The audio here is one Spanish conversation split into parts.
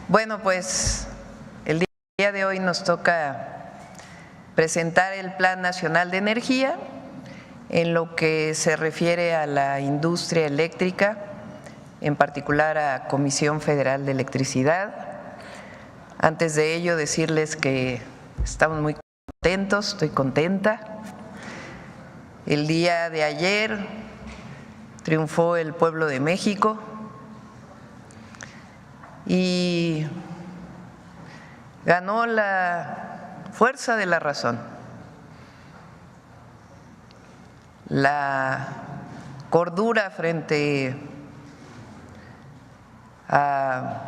Bueno, pues el día de hoy nos toca presentar el Plan Nacional de Energía en lo que se refiere a la industria eléctrica, en particular a Comisión Federal de Electricidad. Antes de ello, decirles que estamos muy contentos, estoy contenta. El día de ayer triunfó el pueblo de México y ganó la fuerza de la razón, la cordura frente a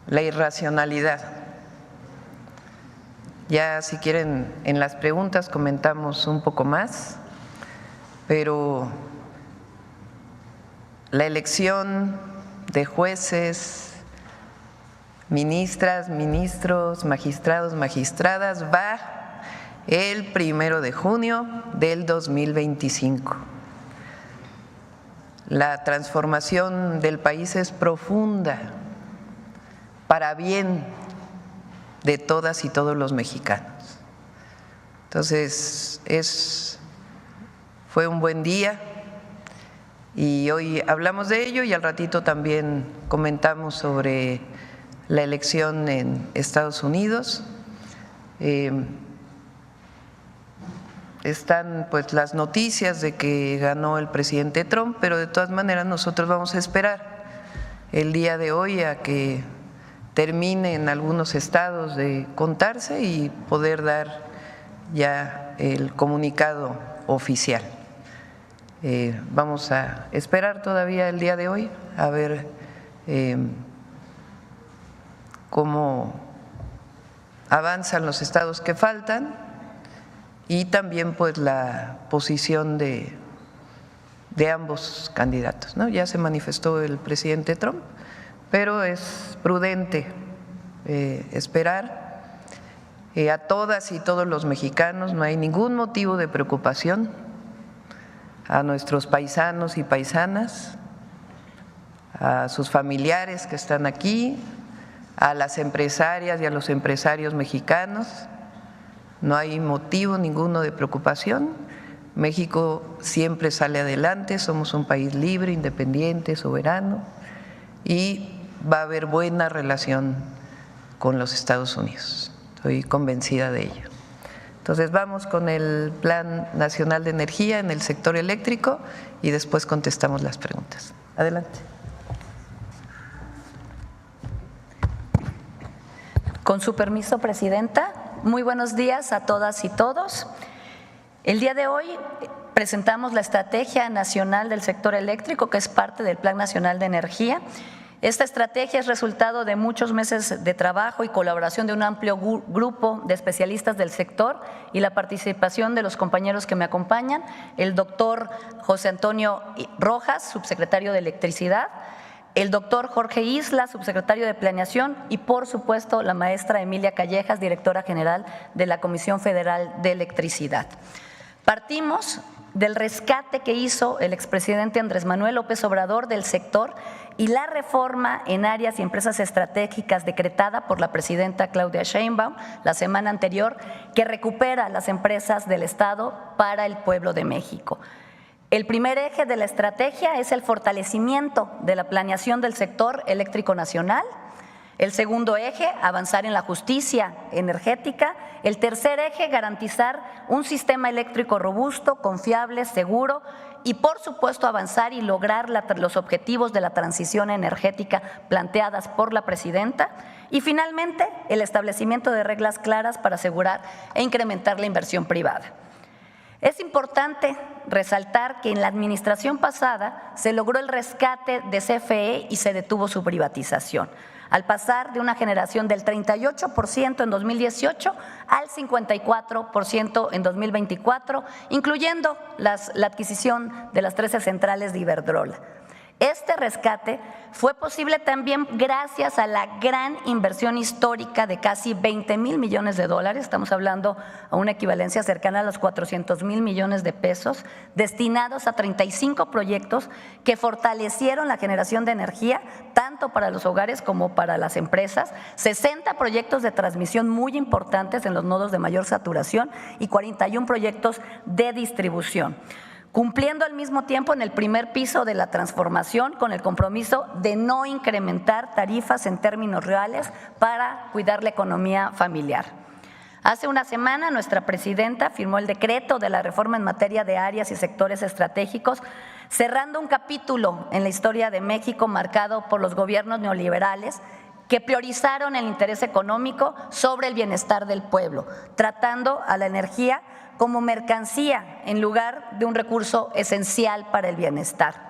la irracionalidad. Ya si quieren en las preguntas comentamos un poco más, pero la elección de jueces, ministras, ministros, magistrados, magistradas va el 1 de junio del 2025. La transformación del país es profunda, para bien de todas y todos los mexicanos. Entonces, fue un buen día y hoy hablamos de ello y al ratito también comentamos sobre la elección en Estados Unidos. Están pues las noticias de que ganó el presidente Trump, pero de todas maneras nosotros vamos a esperar el día de hoy a que termine en algunos estados de contarse y poder dar ya el comunicado oficial. Vamos a esperar todavía el día de hoy a ver cómo avanzan los estados que faltan y también pues la posición de ambos candidatos, ¿no? Ya se manifestó el presidente Trump, pero es prudente esperar. A todas y todos los mexicanos no hay ningún motivo de preocupación, a nuestros paisanos y paisanas, a sus familiares que están aquí, a las empresarias y a los empresarios mexicanos, no hay motivo ninguno de preocupación. México siempre sale adelante, somos un país libre, independiente, soberano y va a haber buena relación con los Estados Unidos, estoy convencida de ello. Entonces vamos con el Plan Nacional de Energía en el sector eléctrico y después contestamos las preguntas. Adelante. Con su permiso, Presidenta, muy buenos días a todas y todos. El día de hoy presentamos la Estrategia Nacional del Sector Eléctrico, que es parte del Plan Nacional de Energía. Esta estrategia es resultado de muchos meses de trabajo y colaboración de un amplio grupo de especialistas del sector y la participación de los compañeros que me acompañan, el doctor José Antonio Rojas, subsecretario de Electricidad, el doctor Jorge Isla, subsecretario de Planeación y, por supuesto, la maestra Emilia Callejas, directora general de la Comisión Federal de Electricidad. Partimos del rescate que hizo el expresidente Andrés Manuel López Obrador del sector y la reforma en áreas y empresas estratégicas decretada por la presidenta Claudia Sheinbaum la semana anterior, que recupera las empresas del Estado para el pueblo de México. El primer eje de la estrategia es el fortalecimiento de la planeación del sector eléctrico nacional. El segundo eje, avanzar en la justicia energética. El tercer eje, garantizar un sistema eléctrico robusto, confiable, seguro y, por supuesto, avanzar y lograr los objetivos de la transición energética planteadas por la presidenta. Y, finalmente, el establecimiento de reglas claras para asegurar e incrementar la inversión privada. Es importante resaltar que en la administración pasada se logró el rescate de CFE y se detuvo su privatización, al pasar de una generación del 38% en 2018 al 54% en 2024, incluyendo la adquisición de las 13 centrales de Iberdrola. Este rescate fue posible también gracias a la gran inversión histórica de casi 20,000 millones de dólares, estamos hablando a una equivalencia cercana a los 400,000 millones de pesos, destinados a 35 proyectos que fortalecieron la generación de energía, tanto para los hogares como para las empresas, 60 proyectos de transmisión muy importantes en los nodos de mayor saturación y 41 proyectos de distribución, cumpliendo al mismo tiempo en el primer piso de la transformación con el compromiso de no incrementar tarifas en términos reales para cuidar la economía familiar. Hace una semana nuestra presidenta firmó el decreto de la reforma en materia de áreas y sectores estratégicos, cerrando un capítulo en la historia de México marcado por los gobiernos neoliberales que priorizaron el interés económico sobre el bienestar del pueblo, tratando a la energía como mercancía en lugar de un recurso esencial para el bienestar.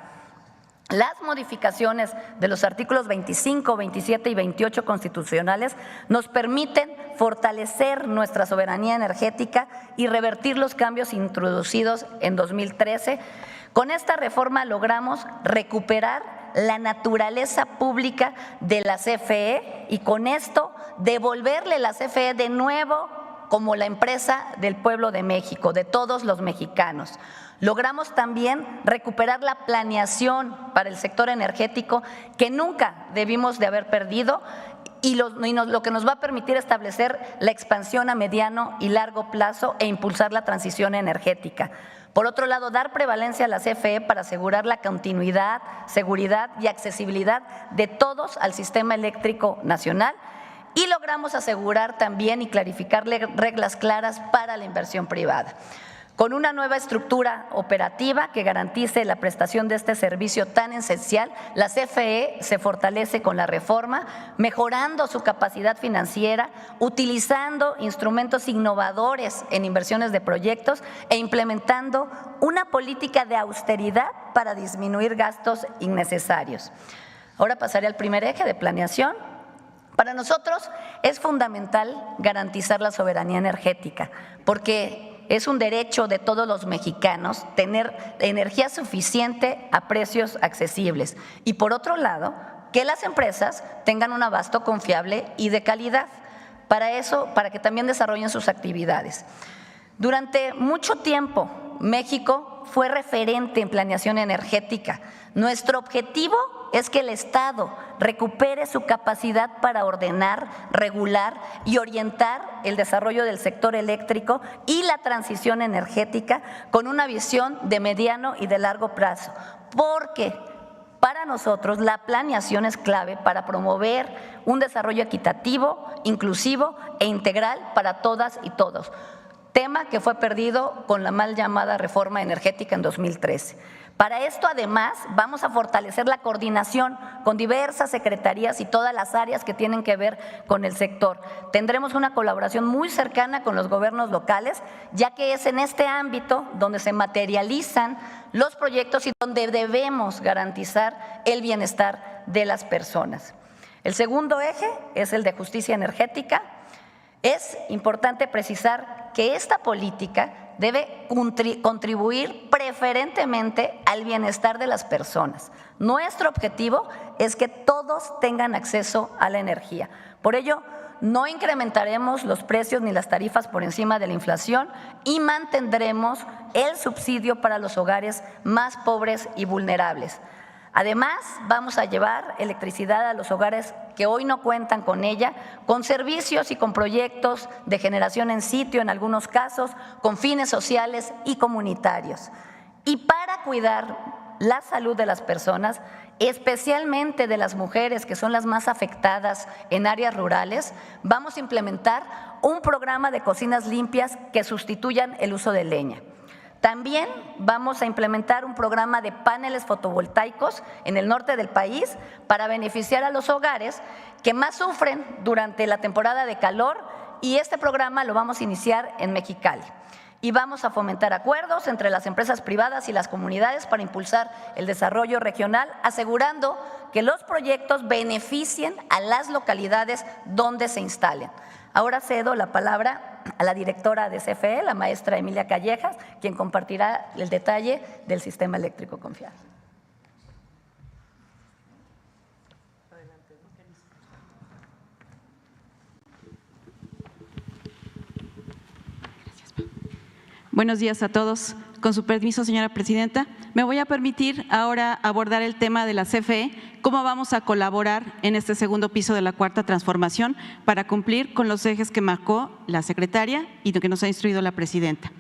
Las modificaciones de los artículos 25, 27 y 28 constitucionales nos permiten fortalecer nuestra soberanía energética y revertir los cambios introducidos en 2013. Con esta reforma logramos recuperar la naturaleza pública de la CFE y con esto devolverle la CFE de nuevo como la empresa del pueblo de México, de todos los mexicanos. Logramos también recuperar la planeación para el sector energético que nunca debimos de haber perdido y lo que nos va a permitir establecer la expansión a mediano y largo plazo e impulsar la transición energética. Por otro lado, dar prevalencia a la CFE para asegurar la continuidad, seguridad y accesibilidad de todos al sistema eléctrico nacional. Y logramos asegurar también y clarificar reglas claras para la inversión privada. Con una nueva estructura operativa que garantice la prestación de este servicio tan esencial, la CFE se fortalece con la reforma, mejorando su capacidad financiera, utilizando instrumentos innovadores en inversiones de proyectos e implementando una política de austeridad para disminuir gastos innecesarios. Ahora pasaré al primer eje de planeación. Para nosotros es fundamental garantizar la soberanía energética, porque es un derecho de todos los mexicanos tener energía suficiente a precios accesibles. Y por otro lado, que las empresas tengan un abasto confiable y de calidad. Para eso, para que también desarrollen sus actividades. Durante mucho tiempo, México fue referente en planeación energética. Nuestro objetivo es que el Estado recupere su capacidad para ordenar, regular y orientar el desarrollo del sector eléctrico y la transición energética con una visión de mediano y de largo plazo, porque para nosotros la planeación es clave para promover un desarrollo equitativo, inclusivo e integral para todas y todos, tema que fue perdido con la mal llamada reforma energética en 2013. Para esto, además, vamos a fortalecer la coordinación con diversas secretarías y todas las áreas que tienen que ver con el sector. Tendremos una colaboración muy cercana con los gobiernos locales, ya que es en este ámbito donde se materializan los proyectos y donde debemos garantizar el bienestar de las personas. El segundo eje es el de justicia energética. Es importante precisar que esta política debe contribuir preferentemente al bienestar de las personas. Nuestro objetivo es que todos tengan acceso a la energía. Por ello, no incrementaremos los precios ni las tarifas por encima de la inflación y mantendremos el subsidio para los hogares más pobres y vulnerables. Además, vamos a llevar electricidad a los hogares que hoy no cuentan con ella, con servicios y con proyectos de generación en sitio, en algunos casos, con fines sociales y comunitarios. Y para cuidar la salud de las personas, especialmente de las mujeres que son las más afectadas en áreas rurales, vamos a implementar un programa de cocinas limpias que sustituyan el uso de leña. También vamos a implementar un programa de paneles fotovoltaicos en el norte del país para beneficiar a los hogares que más sufren durante la temporada de calor y este programa lo vamos a iniciar en Mexicali. Y vamos a fomentar acuerdos entre las empresas privadas y las comunidades para impulsar el desarrollo regional, asegurando que los proyectos beneficien a las localidades donde se instalen. Ahora cedo la palabra a la directora de CFE, la maestra Emilia Callejas, quien compartirá el detalle del sistema eléctrico confiable. Buenos días a todos. Con su permiso, señora presidenta, me voy a permitir ahora abordar el tema de la CFE, cómo vamos a colaborar en este segundo piso de la Cuarta Transformación para cumplir con los ejes que marcó la secretaria y que nos ha instruido la presidenta.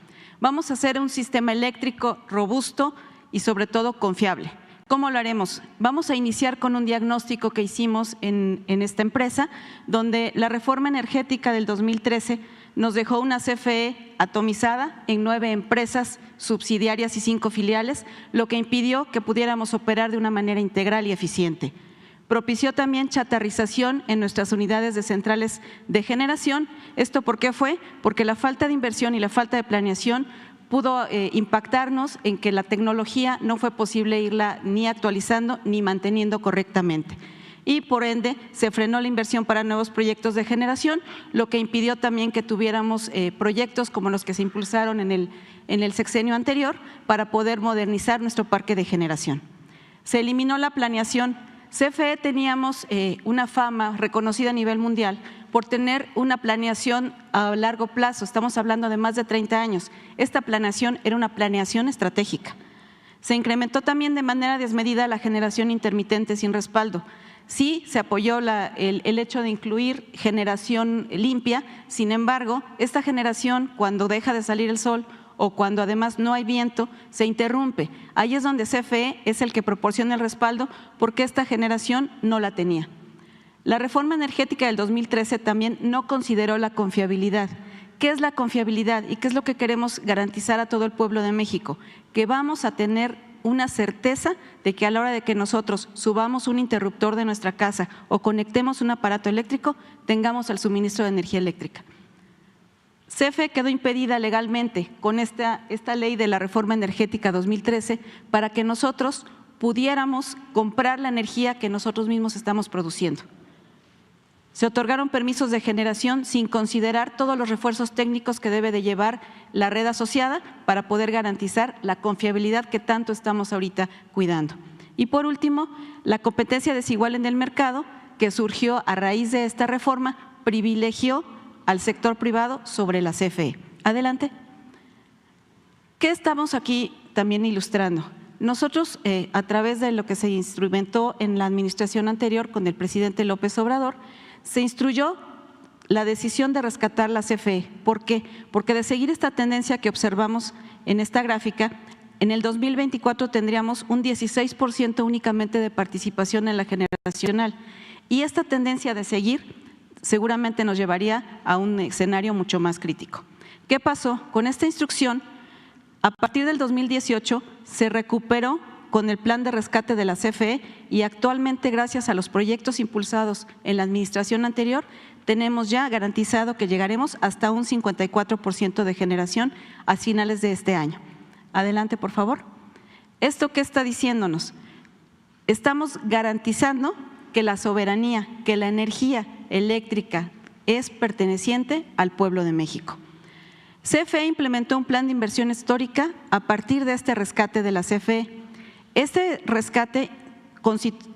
Vamos a hacer un sistema eléctrico robusto y sobre todo confiable. ¿Cómo lo haremos? Vamos a iniciar con un diagnóstico que hicimos en esta empresa, donde la reforma energética del 2013 nos dejó una CFE atomizada en 9 empresas subsidiarias y 5 filiales, lo que impidió que pudiéramos operar de una manera integral y eficiente. Propició también chatarrización en nuestras unidades de centrales de generación. ¿Esto por qué fue? Porque la falta de inversión y la falta de planeación pudo impactarnos en que la tecnología no fue posible irla ni actualizando ni manteniendo correctamente. Y por ende se frenó la inversión para nuevos proyectos de generación, lo que impidió también que tuviéramos proyectos como los que se impulsaron en el sexenio anterior para poder modernizar nuestro parque de generación. Se eliminó la planeación. CFE teníamos una fama reconocida a nivel mundial por tener una planeación a largo plazo, estamos hablando de más de 30 años. Esta planeación era una planeación estratégica. Se incrementó también de manera desmedida la generación intermitente sin respaldo. Sí, se apoyó el hecho de incluir generación limpia, sin embargo, esta generación cuando deja de salir el sol o cuando además no hay viento, se interrumpe. Ahí es donde CFE es el que proporciona el respaldo porque esta generación no la tenía. La reforma energética del 2013 también no consideró la confiabilidad. ¿Qué es la confiabilidad y qué es lo que queremos garantizar a todo el pueblo de México? Que vamos a tener una certeza de que a la hora de que nosotros subamos un interruptor de nuestra casa o conectemos un aparato eléctrico, tengamos el suministro de energía eléctrica. CFE quedó impedida legalmente con esta ley de la reforma energética 2013 para que nosotros pudiéramos comprar la energía que nosotros mismos estamos produciendo. Se otorgaron permisos de generación sin considerar todos los refuerzos técnicos que debe de llevar la red asociada para poder garantizar la confiabilidad que tanto estamos ahorita cuidando. Y por último, la competencia desigual en el mercado que surgió a raíz de esta reforma privilegió al sector privado sobre la CFE. Adelante. ¿Qué estamos aquí también ilustrando? Nosotros, a través de lo que se instrumentó en la administración anterior con el presidente López Obrador, se instruyó la decisión de rescatar la CFE. ¿Por qué? Porque de seguir esta tendencia que observamos en esta gráfica, en el 2024 tendríamos un 16% únicamente de participación en la generacional y esta tendencia de seguir seguramente nos llevaría a un escenario mucho más crítico. ¿Qué pasó? Con esta instrucción, a partir del 2018 se recuperó con el plan de rescate de la CFE y actualmente gracias a los proyectos impulsados en la administración anterior tenemos ya garantizado que llegaremos hasta un 54% de generación a finales de este año. Adelante, por favor. ¿Esto qué está diciéndonos? Estamos garantizando que la soberanía, que la energía eléctrica es perteneciente al pueblo de México. CFE implementó un plan de inversión histórica a partir de este rescate de la CFE. Este rescate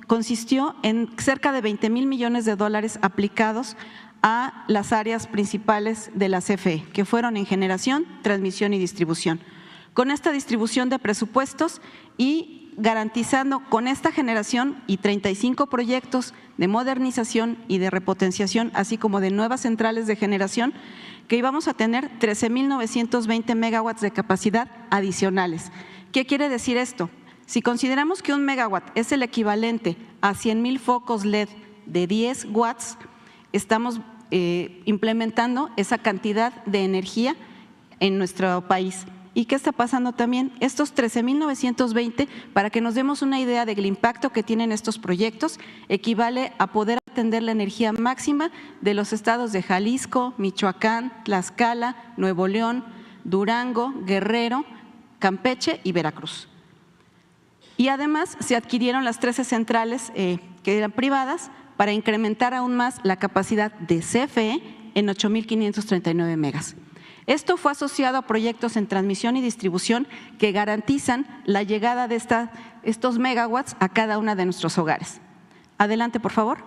consistió en cerca de 20,000 millones de dólares aplicados a las áreas principales de la CFE, que fueron en generación, transmisión y distribución. Con esta distribución de presupuestos y garantizando con esta generación y 35 proyectos de modernización y de repotenciación, así como de nuevas centrales de generación, que íbamos a tener 13,920 megawatts de capacidad adicionales. ¿Qué quiere decir esto? Si consideramos que un megawatt es el equivalente a 100,000 focos LED de 10 watts, estamos implementando esa cantidad de energía en nuestro país. ¿Y qué está pasando también? Estos 13,920, para que nos demos una idea del impacto que tienen estos proyectos, equivale a poder atender la energía máxima de los estados de Jalisco, Michoacán, Tlaxcala, Nuevo León, Durango, Guerrero, Campeche y Veracruz. Y además se adquirieron las 13 centrales que eran privadas para incrementar aún más la capacidad de CFE en 8,539 megas. Esto fue asociado a proyectos en transmisión y distribución que garantizan la llegada de estos megawatts a cada una de nuestros hogares. Adelante, por favor.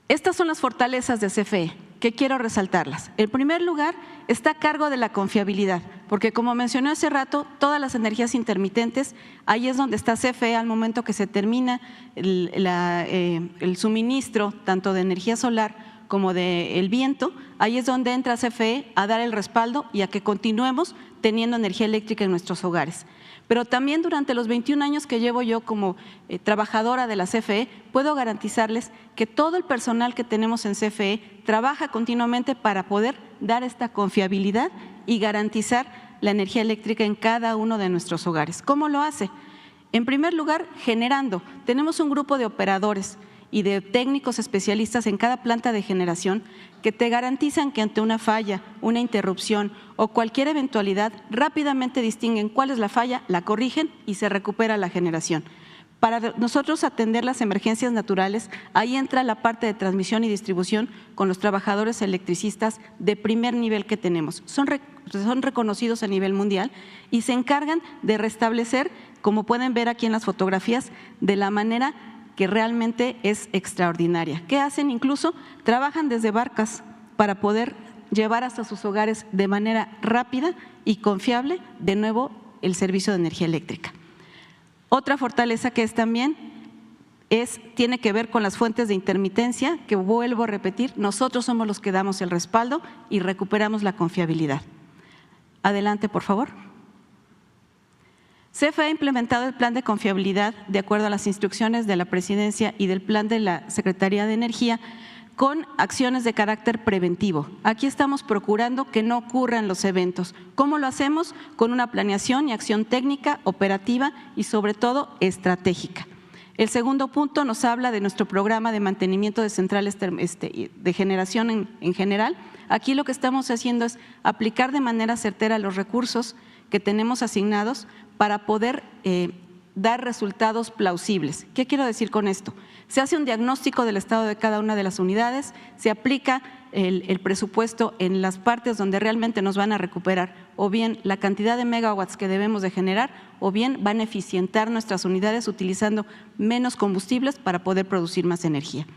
Estas son las fortalezas de CFE. que quiero resaltarlas. En primer lugar, está a cargo de la confiabilidad, porque como mencioné hace rato, todas las energías intermitentes, ahí es donde está CFE al momento que se termina el suministro tanto de energía solar como del viento, ahí es donde entra CFE a dar el respaldo y a que continuemos teniendo energía eléctrica en nuestros hogares. Pero también durante los 21 años que llevo yo como trabajadora de la CFE, puedo garantizarles que todo el personal que tenemos en CFE trabaja continuamente para poder dar esta confiabilidad y garantizar la energía eléctrica en cada uno de nuestros hogares. ¿Cómo lo hace? En primer lugar, generando. Tenemos un grupo de operadores y de técnicos especialistas en cada planta de generación que te garantizan que ante una falla, una interrupción o cualquier eventualidad, rápidamente distinguen cuál es la falla, la corrigen y se recupera la generación. Para nosotros atender las emergencias naturales, ahí entra la parte de transmisión y distribución con los trabajadores electricistas de primer nivel que tenemos. Son reconocidos a nivel mundial y se encargan de restablecer, como pueden ver aquí en las fotografías, de la manera que realmente es extraordinaria. ¿Qué hacen? Incluso trabajan desde barcas para poder llevar hasta sus hogares de manera rápida y confiable de nuevo el servicio de energía eléctrica. Otra fortaleza que es también tiene que ver con las fuentes de intermitencia, que vuelvo a repetir, nosotros somos los que damos el respaldo y recuperamos la confiabilidad. Adelante, por favor. CFE ha implementado el plan de confiabilidad de acuerdo a las instrucciones de la Presidencia y del plan de la Secretaría de Energía con acciones de carácter preventivo. Aquí estamos procurando que no ocurran los eventos. ¿Cómo lo hacemos? Con una planeación y acción técnica, operativa y sobre todo estratégica. El segundo punto nos habla de nuestro programa de mantenimiento de centrales de generación en general. Aquí lo que estamos haciendo es aplicar de manera certera los recursos que tenemos asignados para poder dar resultados plausibles. ¿Qué quiero decir con esto? Se hace un diagnóstico del estado de cada una de las unidades, se aplica el presupuesto en las partes donde realmente nos van a recuperar o bien la cantidad de megawatts que debemos de generar o bien van a eficientar nuestras unidades utilizando menos combustibles para poder producir más energía.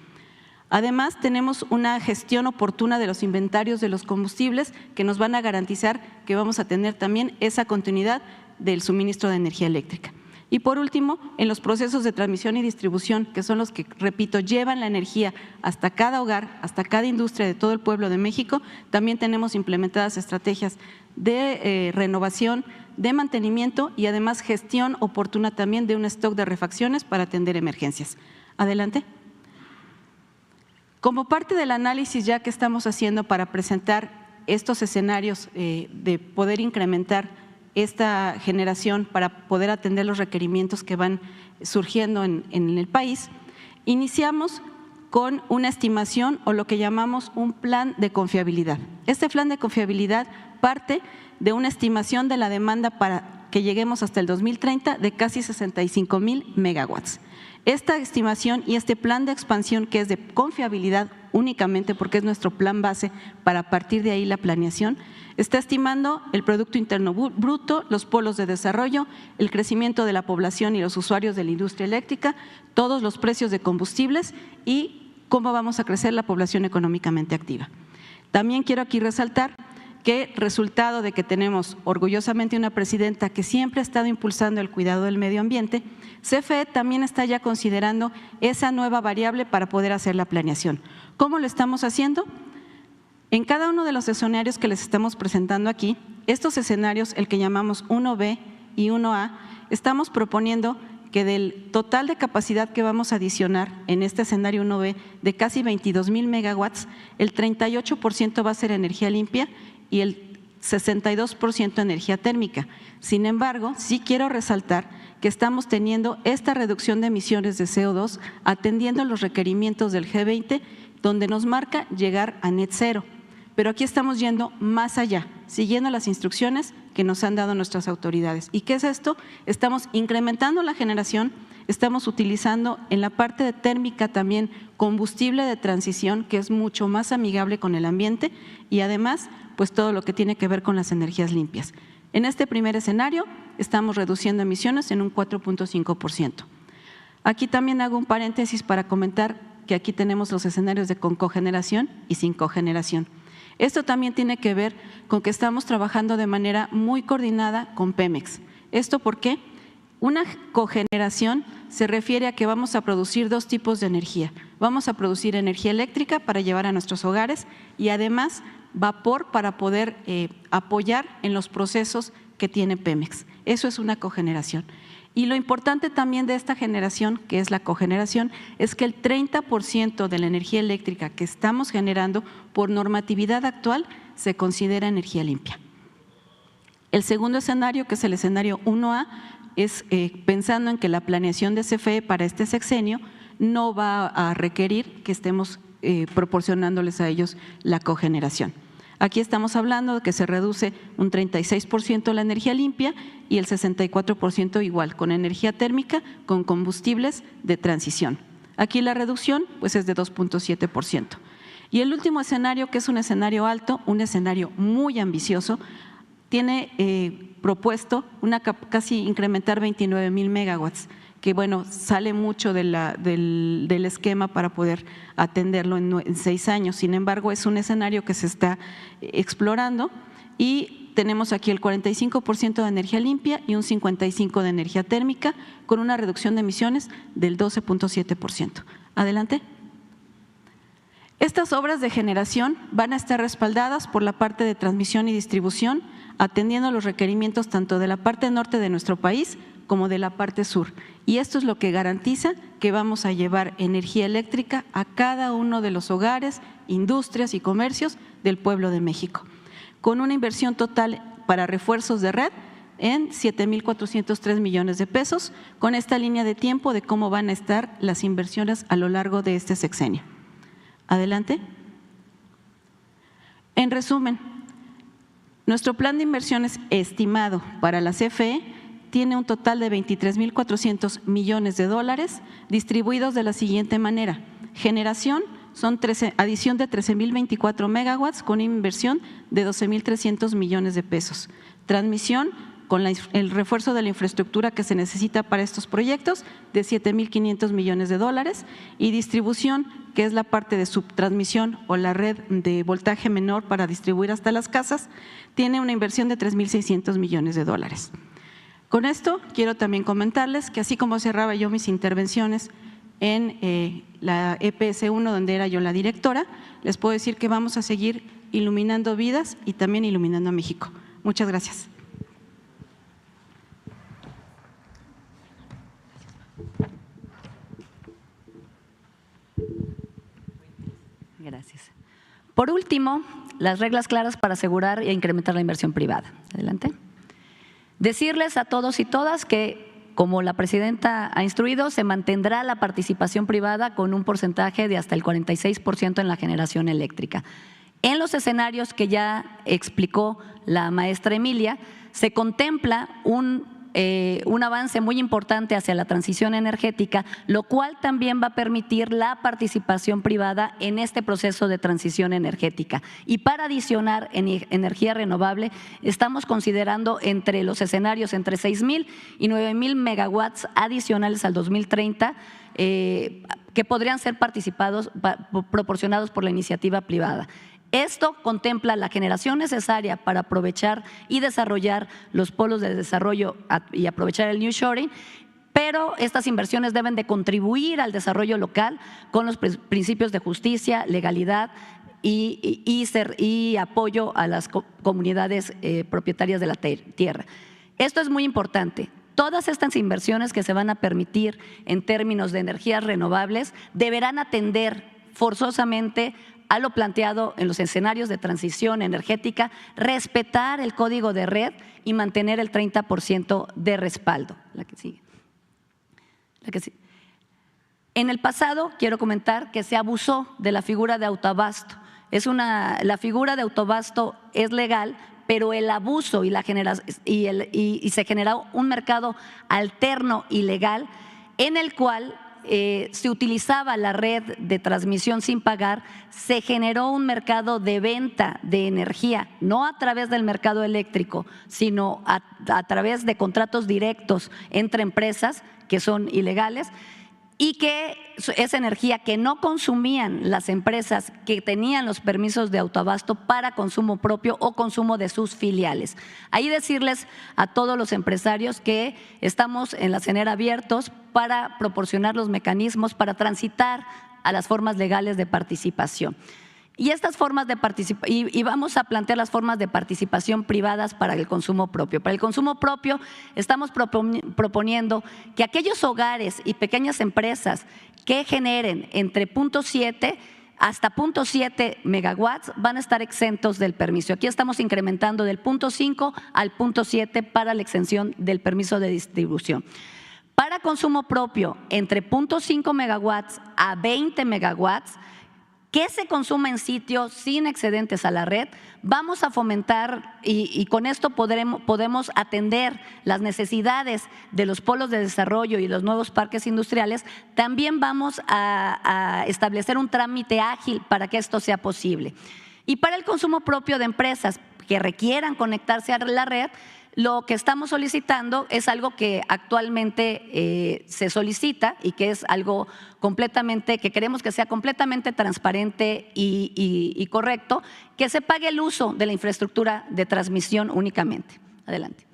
Además, tenemos una gestión oportuna de los inventarios de los combustibles que nos van a garantizar que vamos a tener también esa continuidad del suministro de energía eléctrica. Y por último, en los procesos de transmisión y distribución, que son los que, repito, llevan la energía hasta cada hogar, hasta cada industria de todo el pueblo de México, también tenemos implementadas estrategias de renovación, de mantenimiento y además gestión oportuna también de un stock de refacciones para atender emergencias. Adelante. Como parte del análisis ya que estamos haciendo para presentar estos escenarios de poder incrementar esta generación para poder atender los requerimientos que van surgiendo en el país, iniciamos con una estimación o lo que llamamos un plan de confiabilidad. Este plan de confiabilidad parte de una estimación de la demanda para que lleguemos hasta el 2030 de casi 65,000 megawatts. Esta estimación y este plan de expansión que es de confiabilidad únicamente porque es nuestro plan base para partir de ahí la planeación, está estimando el Producto Interno Bruto, los polos de desarrollo, el crecimiento de la población y los usuarios de la industria eléctrica, todos los precios de combustibles y cómo vamos a crecer la población económicamente activa. También quiero aquí resaltar que resultado de que tenemos orgullosamente una presidenta que siempre ha estado impulsando el cuidado del medio ambiente, CFE también está ya considerando esa nueva variable para poder hacer la planeación. ¿Cómo lo estamos haciendo? En cada uno de los escenarios que les estamos presentando aquí, estos escenarios, el que llamamos 1B y 1A, estamos proponiendo que del total de capacidad que vamos a adicionar en este escenario 1B de casi 22,000 megawatts, el 38% va a ser energía limpia y el 62% energía térmica. Sin embargo, sí quiero resaltar que estamos teniendo esta reducción de emisiones de CO2 atendiendo los requerimientos del G20, donde nos marca llegar a net cero. Pero aquí estamos yendo más allá, siguiendo las instrucciones que nos han dado nuestras autoridades. ¿Y qué es esto? Estamos incrementando la generación, estamos utilizando en la parte de térmica también combustible de transición, que es mucho más amigable con el ambiente y además, pues todo lo que tiene que ver con las energías limpias. En este primer escenario estamos reduciendo emisiones en un 4,5%. Aquí también hago un paréntesis para comentar que aquí tenemos los escenarios de con cogeneración y sin cogeneración. Esto también tiene que ver con que estamos trabajando de manera muy coordinada con Pemex. ¿Esto por qué? Una cogeneración se refiere a que vamos a producir dos tipos de energía. Vamos a producir energía eléctrica para llevar a nuestros hogares y además vapor para poder apoyar en los procesos que tiene Pemex. Eso es una cogeneración. Y lo importante también de esta generación, que es la cogeneración, es que el 30% de la energía eléctrica que estamos generando por normatividad actual se considera energía limpia. El segundo escenario, que es el escenario 1A, es pensando en que la planeación de CFE para este sexenio no va a requerir que estemos proporcionándoles a ellos la cogeneración. Aquí estamos hablando de que se reduce un 36% la energía limpia y el 64% igual, con energía térmica, con combustibles de transición. Aquí la reducción pues es de 2.7%. Y el último escenario, que es un escenario alto, un escenario muy ambicioso, tiene propuesto casi incrementar 29,000 megawatts, que bueno, sale mucho del esquema para poder atenderlo en 6 años. Sin embargo, es un escenario que se está explorando y tenemos aquí el 45% de energía limpia y un 55% de energía térmica, con una reducción de emisiones del 12.7%. Adelante. Estas obras de generación van a estar respaldadas por la parte de transmisión y distribución, atendiendo los requerimientos tanto de la parte norte de nuestro país como de la parte sur. Y esto es lo que garantiza que vamos a llevar energía eléctrica a cada uno de los hogares, industrias y comercios del pueblo de México, con una inversión total para refuerzos de red en 7,403 millones de pesos, con esta línea de tiempo de cómo van a estar las inversiones a lo largo de este sexenio. Adelante. En resumen, nuestro plan de inversiones estimado para la CFE tiene un total de 23,400 millones de dólares distribuidos de la siguiente manera. Generación son adición de 13,024 megawatts con inversión de 12,300 millones de pesos. Transmisión con el refuerzo de la infraestructura que se necesita para estos proyectos de 7,500 millones de dólares y distribución, que es la parte de subtransmisión o la red de voltaje menor para distribuir hasta las casas, tiene una inversión de 3,600 millones de dólares. Con esto quiero también comentarles que así como cerraba yo mis intervenciones en la EPS1, donde era yo la directora, les puedo decir que vamos a seguir iluminando vidas y también iluminando a México. Muchas gracias. Gracias. Por último, las reglas claras para asegurar e incrementar la inversión privada. Adelante. Decirles a todos y todas que, como la presidenta ha instruido, se mantendrá la participación privada con un porcentaje de hasta el 46% en la generación eléctrica. En los escenarios que ya explicó la maestra Emilia, se contempla un avance muy importante hacia la transición energética, lo cual también va a permitir la participación privada en este proceso de transición energética. Y para adicionar energía renovable, estamos considerando entre los escenarios entre 6,000 y 9,000 megawatts adicionales al 2030 que podrían ser proporcionados por la iniciativa privada. Esto contempla la generación necesaria para aprovechar y desarrollar los polos de desarrollo y aprovechar el nearshoring, pero estas inversiones deben de contribuir al desarrollo local con los principios de justicia, legalidad y apoyo a las comunidades propietarias de la tierra. Esto es muy importante. Todas estas inversiones que se van a permitir en términos de energías renovables deberán atender forzosamente a lo planteado en los escenarios de transición energética, respetar el código de red y mantener el 30% de respaldo. La que sigue. En el pasado, quiero comentar que se abusó de la figura de autoabasto. La figura de autoabasto es legal, pero el abuso y se generó un mercado alterno ilegal en el cual se utilizaba la red de transmisión sin pagar, se generó un mercado de venta de energía, no a través del mercado eléctrico, sino a través de contratos directos entre empresas que son ilegales. y que esa energía que no consumían las empresas que tenían los permisos de autoabasto para consumo propio o consumo de sus filiales. Ahí decirles a todos los empresarios que estamos en la CENER abiertos para proporcionar los mecanismos para transitar a las formas legales de participación. Y estas formas de participación, y vamos a plantear las formas de participación privadas para el consumo propio. Para el consumo propio estamos proponiendo que aquellos hogares y pequeñas empresas que generen entre 0.7 hasta 0.7 megawatts van a estar exentos del permiso. Aquí estamos incrementando del 0.5 al 0.7 para la exención del permiso de distribución. Para consumo propio, entre 0.5 megawatts a 20 megawatts, que se consume en sitio sin excedentes a la red, vamos a fomentar y con esto podemos atender las necesidades de los polos de desarrollo y los nuevos parques industriales. También vamos a establecer un trámite ágil para que esto sea posible. Y para el consumo propio de empresas que requieran conectarse a la red, lo que estamos solicitando es algo que actualmente se solicita y que es algo completamente, que queremos que sea completamente transparente y correcto, que se pague el uso de la infraestructura de transmisión únicamente. Adelante.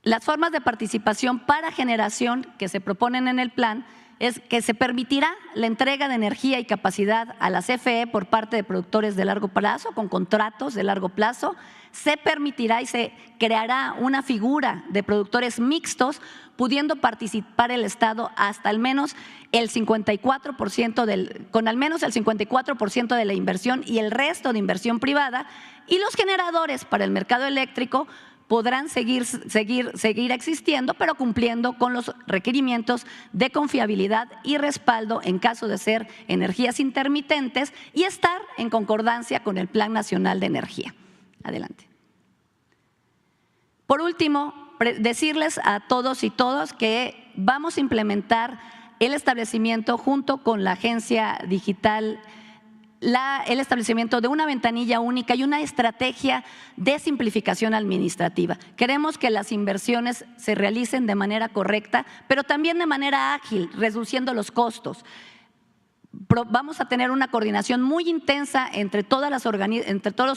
Las formas de participación para generación que se proponen en el plan es que se permitirá la entrega de energía y capacidad a la CFE por parte de productores de largo plazo, con contratos de largo plazo. Se permitirá y se creará una figura de productores mixtos, pudiendo participar el Estado hasta al menos el 54%, con al menos el 54% de la inversión y el resto de inversión privada. Y los generadores para el mercado eléctrico podrán seguir existiendo, pero cumpliendo con los requerimientos de confiabilidad y respaldo en caso de ser energías intermitentes y estar en concordancia con el Plan Nacional de Energía. Adelante. Por último, decirles a todos y todas que vamos a implementar el establecimiento junto con la agencia digital, el establecimiento de una ventanilla única y una estrategia de simplificación administrativa. Queremos que las inversiones se realicen de manera correcta, pero también de manera ágil, reduciendo los costos. Vamos a tener una coordinación muy intensa entre todos los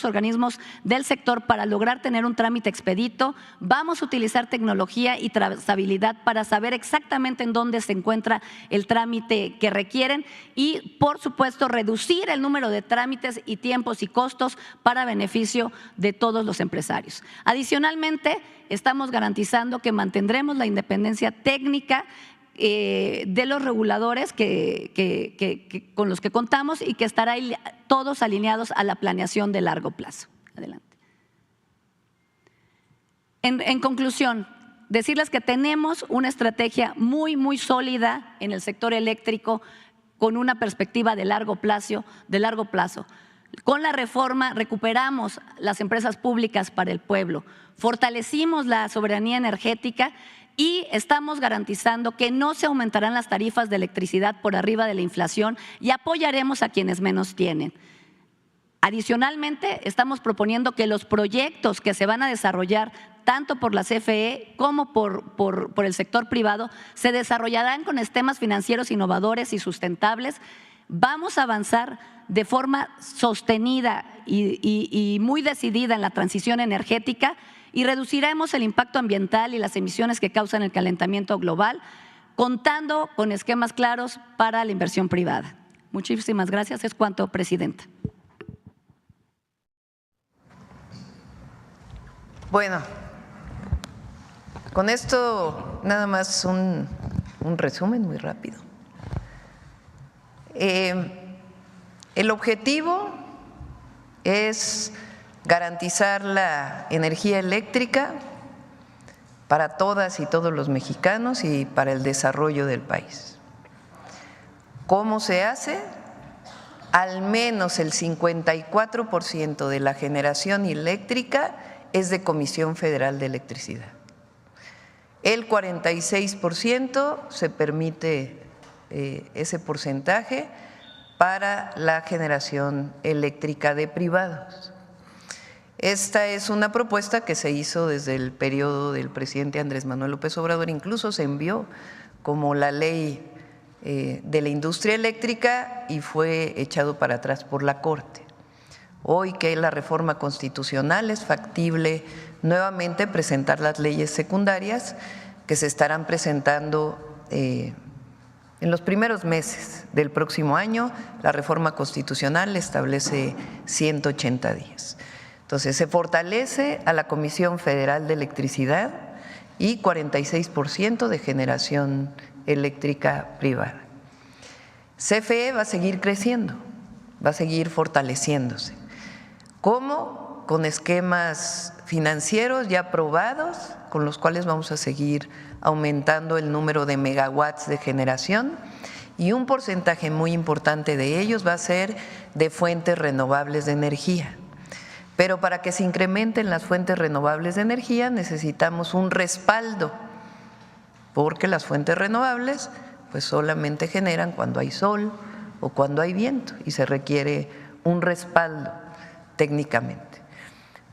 organismos del sector para lograr tener un trámite expedito. Vamos a utilizar tecnología y trazabilidad para saber exactamente en dónde se encuentra el trámite que requieren y, por supuesto, reducir el número de trámites y tiempos y costos para beneficio de todos los empresarios. Adicionalmente, estamos garantizando que mantendremos la independencia técnica de los reguladores con los que contamos y que estarán todos alineados a la planeación de largo plazo. Adelante. En conclusión, decirles que tenemos una estrategia muy sólida en el sector eléctrico con una perspectiva de largo plazo. Con la reforma recuperamos las empresas públicas para el pueblo, fortalecimos la soberanía energética y estamos garantizando que no se aumentarán las tarifas de electricidad por arriba de la inflación y apoyaremos a quienes menos tienen. Adicionalmente, estamos proponiendo que los proyectos que se van a desarrollar tanto por la CFE como por el sector privado se desarrollarán con esquemas financieros innovadores y sustentables. Vamos a avanzar de forma sostenida y muy decidida en la transición energética y reduciremos el impacto ambiental y las emisiones que causan el calentamiento global, contando con esquemas claros para la inversión privada. Muchísimas gracias. Es cuanto, Presidenta. Bueno, con esto nada más un resumen muy rápido. El objetivo es garantizar la energía eléctrica para todas y todos los mexicanos y para el desarrollo del país. ¿Cómo se hace? Al menos el 54% de la generación eléctrica es de Comisión Federal de Electricidad. El 46% se permite ese porcentaje para la generación eléctrica de privados. Esta es una propuesta que se hizo desde el periodo del presidente Andrés Manuel López Obrador, incluso se envió como la ley de la industria eléctrica y fue echado para atrás por la Corte. Hoy que hay la reforma constitucional es factible nuevamente presentar las leyes secundarias que se estarán presentando en los primeros meses del próximo año. La reforma constitucional establece 180 días. Entonces, se fortalece a la Comisión Federal de Electricidad y 46% de generación eléctrica privada. CFE va a seguir creciendo, va a seguir fortaleciéndose. ¿Cómo? Con esquemas financieros ya aprobados, con los cuales vamos a seguir aumentando el número de megawatts de generación, y un porcentaje muy importante de ellos va a ser de fuentes renovables de energía. Pero para que se incrementen las fuentes renovables de energía necesitamos un respaldo, porque las fuentes renovables pues solamente generan cuando hay sol o cuando hay viento y se requiere un respaldo técnicamente.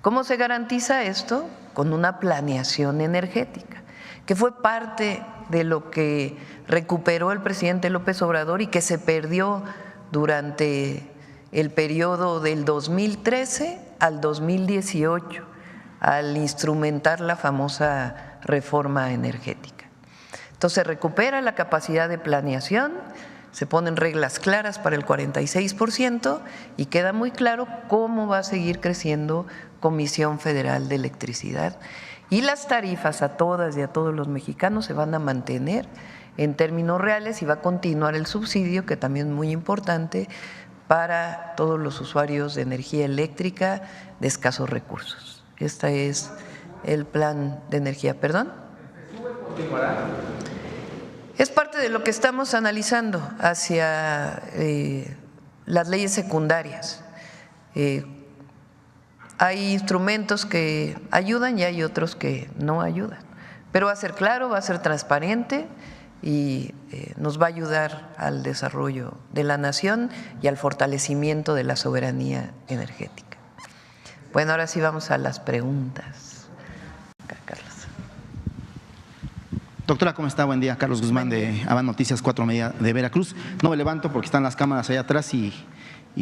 ¿Cómo se garantiza esto? Con una planeación energética, que fue parte de lo que recuperó el presidente López Obrador y que se perdió durante el periodo del 2013 al 2018 al instrumentar la famosa reforma energética. Entonces recupera la capacidad de planeación, se ponen reglas claras para el 46% y queda muy claro cómo va a seguir creciendo Comisión Federal de Electricidad. Y las tarifas a todas y a todos los mexicanos se van a mantener en términos reales y va a continuar el subsidio, que también es muy importante, para todos los usuarios de energía eléctrica de escasos recursos. Este es el plan de energía. ¿Perdón? Es parte de lo que estamos analizando hacia las leyes secundarias. Hay instrumentos que ayudan y hay otros que no ayudan, pero va a ser claro, va a ser transparente y nos va a ayudar al desarrollo de la nación y al fortalecimiento de la soberanía energética. Bueno, ahora sí vamos a las preguntas. Carlos. Doctora, ¿cómo está? Buen día. Carlos Guzmán de Avan Noticias 4 Media de Veracruz. No me levanto porque están las cámaras allá atrás y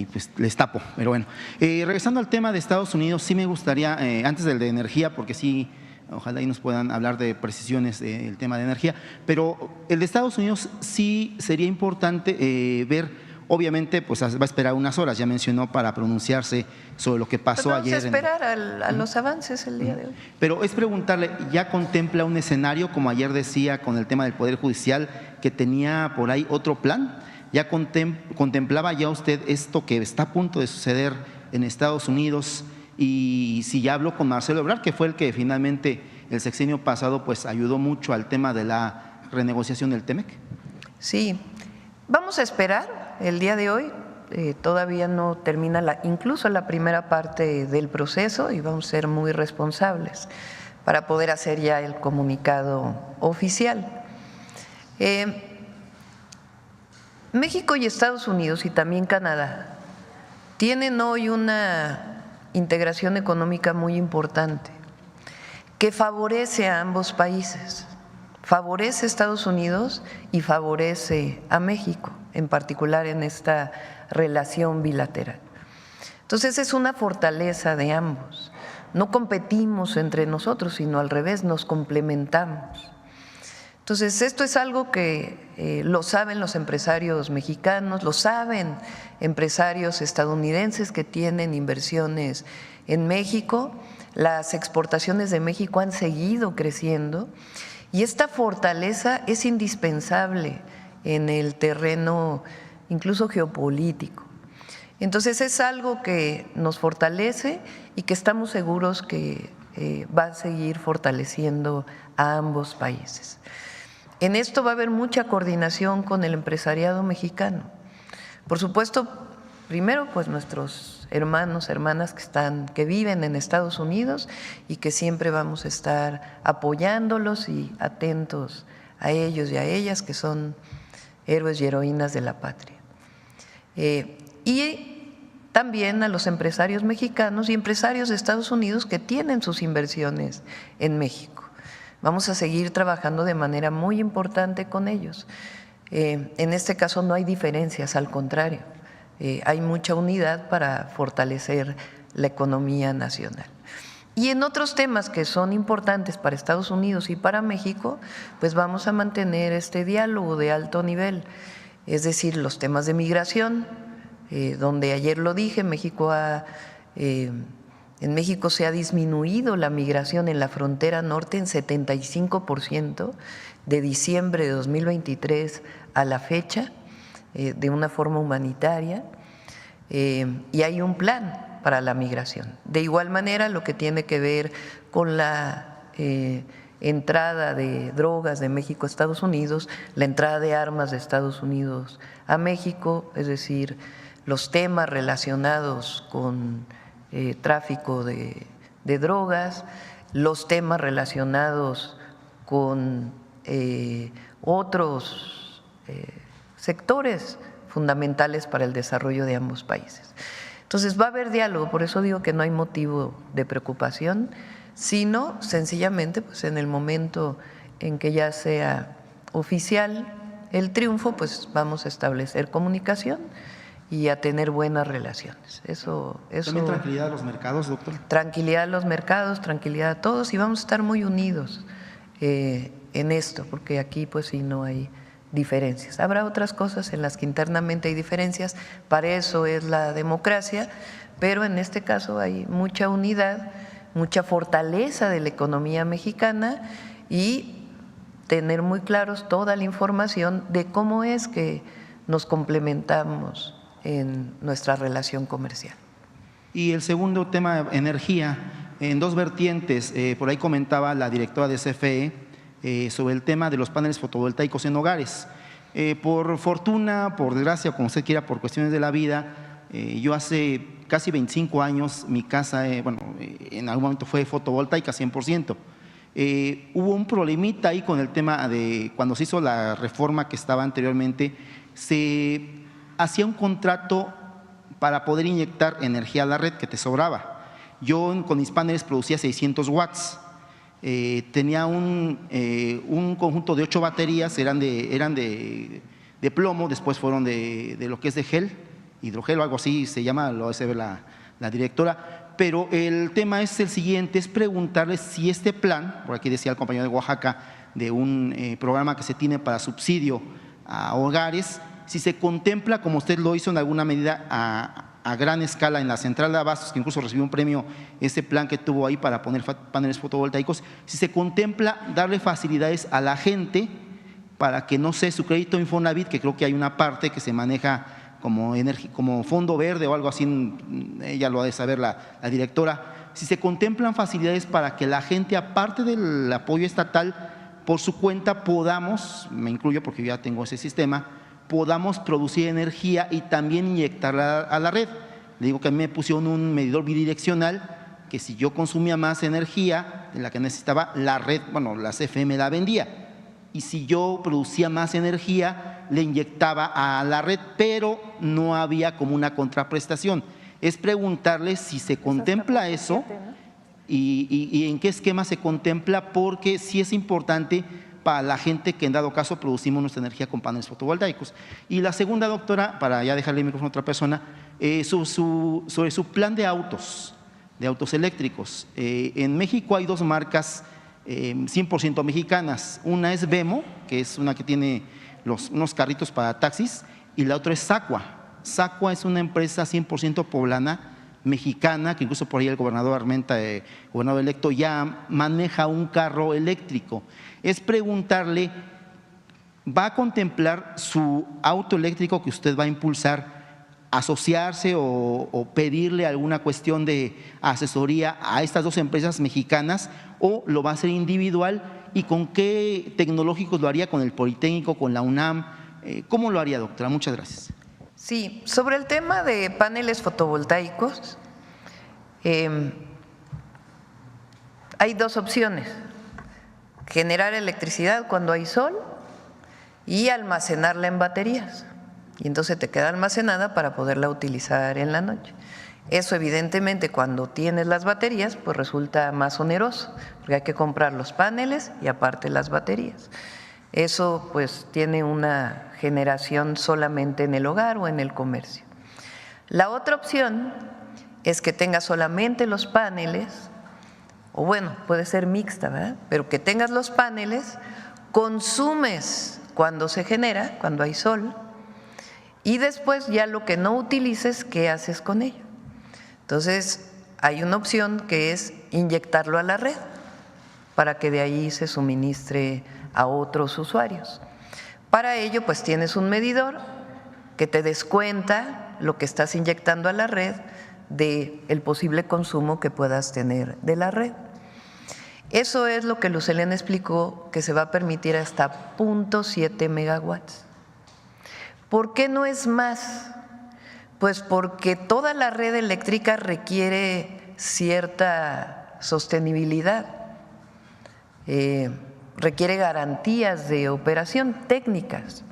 pues les tapo, pero bueno. Regresando al tema de Estados Unidos, sí me gustaría, antes del de energía, porque sí, ojalá ahí nos puedan hablar de precisiones del tema de energía, pero el de Estados Unidos sí sería importante ver, obviamente, pues va a esperar unas horas, ya mencionó, para pronunciarse sobre lo que pasó pues vamos ayer. Vamos a esperar a los avances el día de hoy. Pero es preguntarle, ¿ya contempla un escenario, como ayer decía, con el tema del Poder Judicial, que tenía por ahí otro plan? ¿Ya contemplaba ya usted esto que está a punto de suceder en Estados Unidos? Y si ya habló con Marcelo Ebrard, que fue el que finalmente el sexenio pasado pues ayudó mucho al tema de la renegociación del TEMEC. Sí, vamos a esperar el día de hoy. Todavía no termina incluso la primera parte del proceso y vamos a ser muy responsables para poder hacer ya el comunicado oficial. México y Estados Unidos y también Canadá tienen hoy una integración económica muy importante que favorece a ambos países, favorece a Estados Unidos y favorece a México, en particular en esta relación bilateral. Entonces es una fortaleza de ambos, no competimos entre nosotros, sino al revés, nos complementamos. Entonces, esto es algo que lo saben los empresarios mexicanos, lo saben empresarios estadounidenses que tienen inversiones en México. Las exportaciones de México han seguido creciendo y esta fortaleza es indispensable en el terreno incluso geopolítico. Entonces, es algo que nos fortalece y que estamos seguros que va a seguir fortaleciendo a ambos países. En esto va a haber mucha coordinación con el empresariado mexicano. Por supuesto, primero, pues nuestros hermanos, hermanas que viven en Estados Unidos y que siempre vamos a estar apoyándolos y atentos a ellos y a ellas, que son héroes y heroínas de la patria. Y también a los empresarios mexicanos y empresarios de Estados Unidos que tienen sus inversiones en México. Vamos a seguir trabajando de manera muy importante con ellos. En este caso no hay diferencias, al contrario, hay mucha unidad para fortalecer la economía nacional. Y en otros temas que son importantes para Estados Unidos y para México, pues vamos a mantener este diálogo de alto nivel, es decir, los temas de migración, donde ayer lo dije, en México se ha disminuido la migración en la frontera norte en 75% de diciembre de 2023 a la fecha, de una forma humanitaria, y hay un plan para la migración. De igual manera, lo que tiene que ver con la entrada de drogas de México a Estados Unidos, la entrada de armas de Estados Unidos a México, es decir, los temas relacionados con tráfico de drogas, los temas relacionados con otros sectores fundamentales para el desarrollo de ambos países. Entonces va a haber diálogo, por eso digo que no hay motivo de preocupación, sino sencillamente pues en el momento en que ya sea oficial el triunfo, pues vamos a establecer comunicación y a tener buenas relaciones. ¿También tranquilidad a los mercados, doctor? Tranquilidad a los mercados, tranquilidad a todos, y vamos a estar muy unidos en esto, porque aquí pues sí no hay diferencias. Habrá otras cosas en las que internamente hay diferencias, para eso es la democracia, pero en este caso hay mucha unidad, mucha fortaleza de la economía mexicana y tener muy claros toda la información de cómo es que nos complementamos en nuestra relación comercial. Y el segundo tema, energía, en dos vertientes. Por ahí comentaba la directora de CFE sobre el tema de los paneles fotovoltaicos en hogares. Por fortuna, por desgracia, como usted quiera, por cuestiones de la vida, yo hace casi 25 años mi casa, en algún momento fue fotovoltaica 100%. Hubo un problemita ahí con el tema de cuando se hizo la reforma que estaba anteriormente, se hacía un contrato para poder inyectar energía a la red que te sobraba. Yo con mis paneles producía 600 watts. Tenía un conjunto de 8 baterías, eran de plomo, después fueron de lo que es de gel, hidrogel o algo así se llama, lo hace ver la directora. Pero el tema es el siguiente, es preguntarles si este plan, por aquí decía el compañero de Oaxaca, de un programa que se tiene para subsidio a hogares, si se contempla, como usted lo hizo en alguna medida a gran escala en la central de abastos, que incluso recibió un premio ese plan que tuvo ahí para poner paneles fotovoltaicos, si se contempla darle facilidades a la gente para que, no sé, su crédito Infonavit, que creo que hay una parte que se maneja como fondo verde o algo así, ella lo ha de saber la directora, si se contemplan facilidades para que la gente, aparte del apoyo estatal, por su cuenta podamos, me incluyo porque yo ya tengo ese sistema, podamos producir energía y también inyectarla a la red. Le digo que a mí me pusieron un medidor bidireccional que si yo consumía más energía de la que necesitaba, la red, la CFE me la vendía. Y si yo producía más energía, le inyectaba a la red, pero no había como una contraprestación. Es preguntarle si se contempla eso y en qué esquema se contempla, porque sí es importante para la gente que en dado caso producimos nuestra energía con paneles fotovoltaicos. Y la segunda, doctora, para ya dejarle el micrófono a otra persona, sobre su plan de autos eléctricos. En México hay dos marcas 100% mexicanas. Una es Vemo, que es una que tiene unos carritos para taxis, y la otra es Sacua. Sacua es una empresa 100% poblana, mexicana, que incluso por ahí el gobernador Armenta, gobernador electo, ya maneja un carro eléctrico. Es preguntarle, ¿va a contemplar su auto eléctrico que usted va a impulsar, asociarse o pedirle alguna cuestión de asesoría a estas dos empresas mexicanas, o lo va a hacer individual, y con qué tecnológicos lo haría, con el Politécnico, con la UNAM? ¿Cómo lo haría, doctora? Muchas gracias. Sí, sobre el tema de paneles fotovoltaicos, hay dos opciones: generar electricidad cuando hay sol y almacenarla en baterías. y entonces te queda almacenada para poderla utilizar en la noche. Eso evidentemente cuando tienes las baterías pues resulta más oneroso, porque hay que comprar los paneles y aparte las baterías. Eso pues tiene una generación solamente en el hogar o en el comercio. La otra opción es que tengas solamente los paneles, o bueno, puede ser mixta, ¿verdad? Pero que tengas los paneles, consumes cuando se genera, cuando hay sol, y después ya lo que no utilices, ¿qué haces con ello? Entonces, hay una opción que es inyectarlo a la red para que de ahí se suministre a otros usuarios. Para ello, pues tienes un medidor que te descuenta lo que estás inyectando a la red del posible consumo que puedas tener de la red. Eso es lo que Luz Helena explicó, que se va a permitir hasta 0.7 megawatts. ¿Por qué no es más? Pues porque toda la red eléctrica requiere cierta sostenibilidad, requiere garantías de operación técnicas.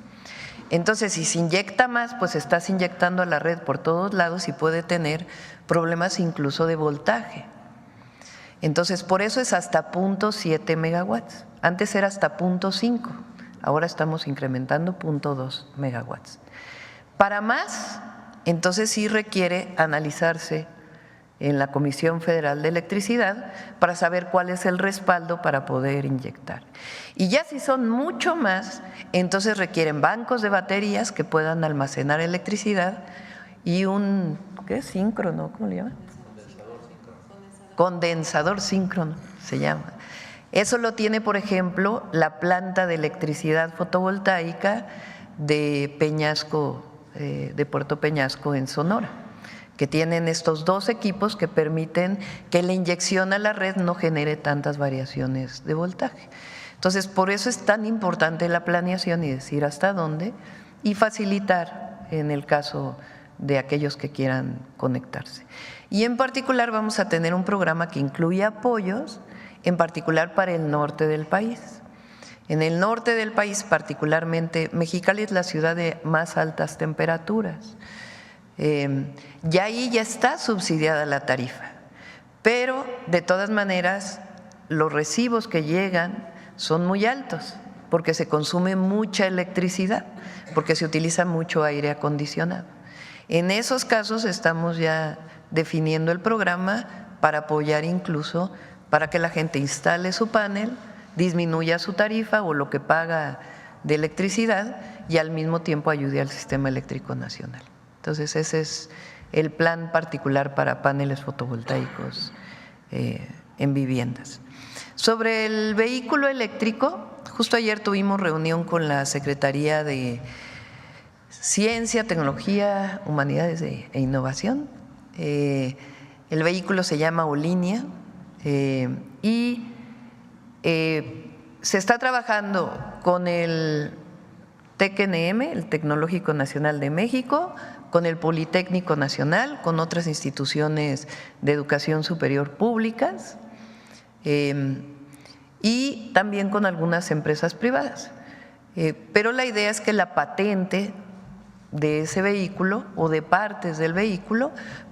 Entonces, si se inyecta más, pues estás inyectando a la red por todos lados y puede tener problemas incluso de voltaje. Entonces, por eso es hasta 0.7 megawatts. Antes era hasta 0.5, ahora estamos incrementando 0.2 megawatts. Para más, entonces sí requiere analizarse en la Comisión Federal de Electricidad para saber cuál es el respaldo para poder inyectar. Y ya si son mucho más, entonces requieren bancos de baterías que puedan almacenar electricidad y un, ¿qué es? Síncrono, ¿cómo le llaman? Condensador síncrono se llama. Eso lo tiene, por ejemplo, la planta de electricidad fotovoltaica de Peñasco, de Puerto Peñasco en Sonora, que tienen estos dos equipos que permiten que la inyección a la red no genere tantas variaciones de voltaje. Entonces, por eso es tan importante la planeación y decir hasta dónde y facilitar en el caso de aquellos que quieran conectarse. Y en particular vamos a tener un programa que incluye apoyos, en particular para el norte del país. En el norte del país, particularmente, Mexicali es la ciudad de más altas temperaturas. Ya ahí ya está subsidiada la tarifa, pero de todas maneras los recibos que llegan son muy altos porque se consume mucha electricidad, porque se utiliza mucho aire acondicionado. En esos casos estamos ya definiendo el programa para apoyar incluso para que la gente instale su panel, disminuya su tarifa o lo que paga de electricidad y al mismo tiempo ayude al sistema eléctrico nacional. Entonces ese es el plan particular para paneles fotovoltaicos en viviendas. Sobre el vehículo eléctrico, justo ayer tuvimos reunión con la Secretaría de Ciencia, Tecnología, Humanidades e Innovación. El vehículo se llama Olinea y se está trabajando con el TECNM, el Tecnológico Nacional de México, con el Politécnico Nacional, con otras instituciones de educación superior públicas y también con algunas empresas privadas. Pero la idea es que la patente de ese vehículo o de partes del vehículo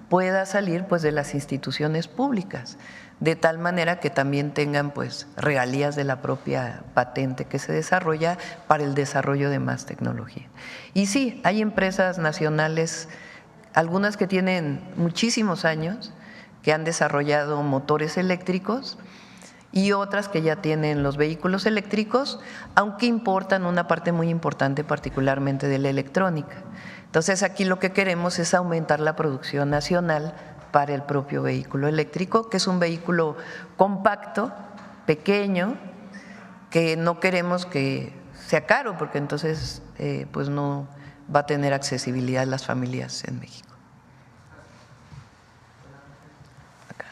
pueda salir pues de las instituciones públicas, de tal manera que también tengan pues regalías de la propia patente que se desarrolla para el desarrollo de más tecnología. Y sí, hay empresas nacionales, algunas que tienen muchísimos años, que han desarrollado motores eléctricos y otras que ya tienen los vehículos eléctricos, aunque importan una parte muy importante particularmente de la electrónica. Entonces aquí lo que queremos es aumentar la producción nacional para el propio vehículo eléctrico, que es un vehículo compacto, pequeño, que no queremos que sea caro, porque entonces pues no va a tener accesibilidad a las familias en México. Acá.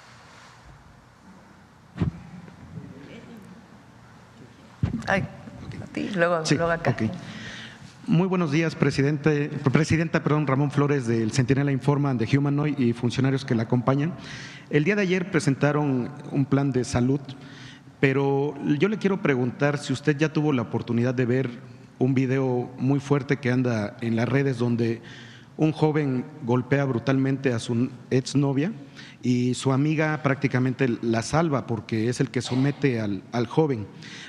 Ay, a ti, luego, sí, luego acá. Okay. Muy buenos días, presidenta, Ramón Flores del Centinela Informa, de Humanoid y funcionarios que la acompañan. El día de ayer presentaron un plan de salud, pero yo le quiero preguntar si usted ya tuvo la oportunidad de ver un video muy fuerte que anda en las redes donde un joven golpea brutalmente a su exnovia y su amiga prácticamente la salva porque es el que somete al joven.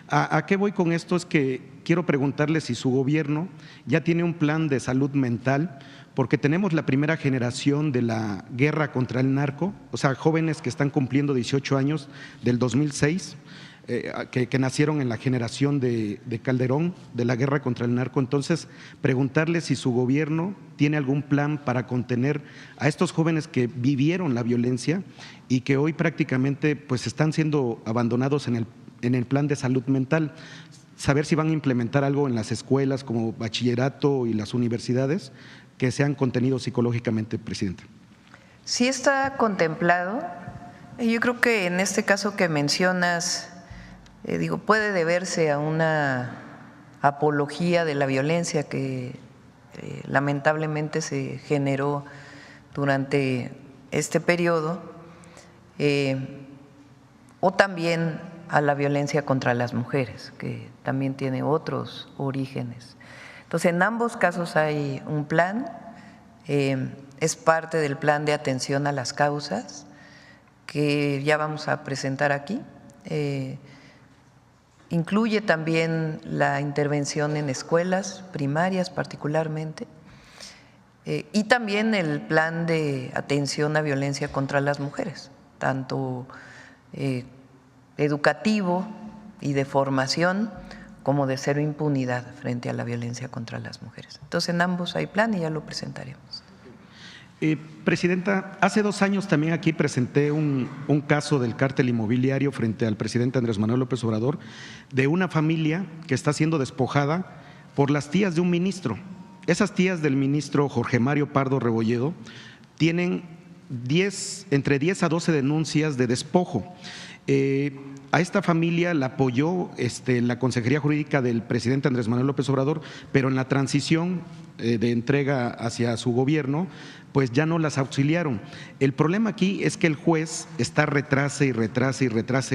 ¿A qué voy con esto? Es que quiero preguntarle si su gobierno ya tiene un plan de salud mental, porque tenemos la primera generación de la guerra contra el narco, o sea, jóvenes que están cumpliendo 18 años del 2006, que nacieron en la generación de Calderón, de la guerra contra el narco. Entonces, preguntarle si su gobierno tiene algún plan para contener a estos jóvenes que vivieron la violencia y que hoy prácticamente pues están siendo abandonados en el plan de salud mental. Saber si van a implementar algo en las escuelas como bachillerato y las universidades que sean contenidos psicológicamente, presidenta. Sí está contemplado. Yo creo que en este caso que mencionas, puede deberse a una apología de la violencia que lamentablemente se generó durante este periodo, o también a la violencia contra las mujeres, que también tiene otros orígenes. Entonces, en ambos casos hay un plan, es parte del plan de atención a las causas que ya vamos a presentar aquí. Incluye también la intervención en escuelas primarias particularmente, y también el plan de atención a violencia contra las mujeres, tanto educativo y de formación como de cero impunidad frente a la violencia contra las mujeres. Entonces, en ambos hay plan y ya lo presentaremos. Presidenta, hace 2 años también aquí presenté un caso del cártel inmobiliario frente al presidente Andrés Manuel López Obrador, de una familia que está siendo despojada por las tías de un ministro. Esas tías del ministro Jorge Mario Pardo Rebolledo tienen entre 10 a 12 denuncias de despojo. A esta familia la apoyó la Consejería Jurídica del presidente Andrés Manuel López Obrador, pero en la transición de entrega hacia su gobierno, pues ya no las auxiliaron. El problema aquí es que el juez está retrase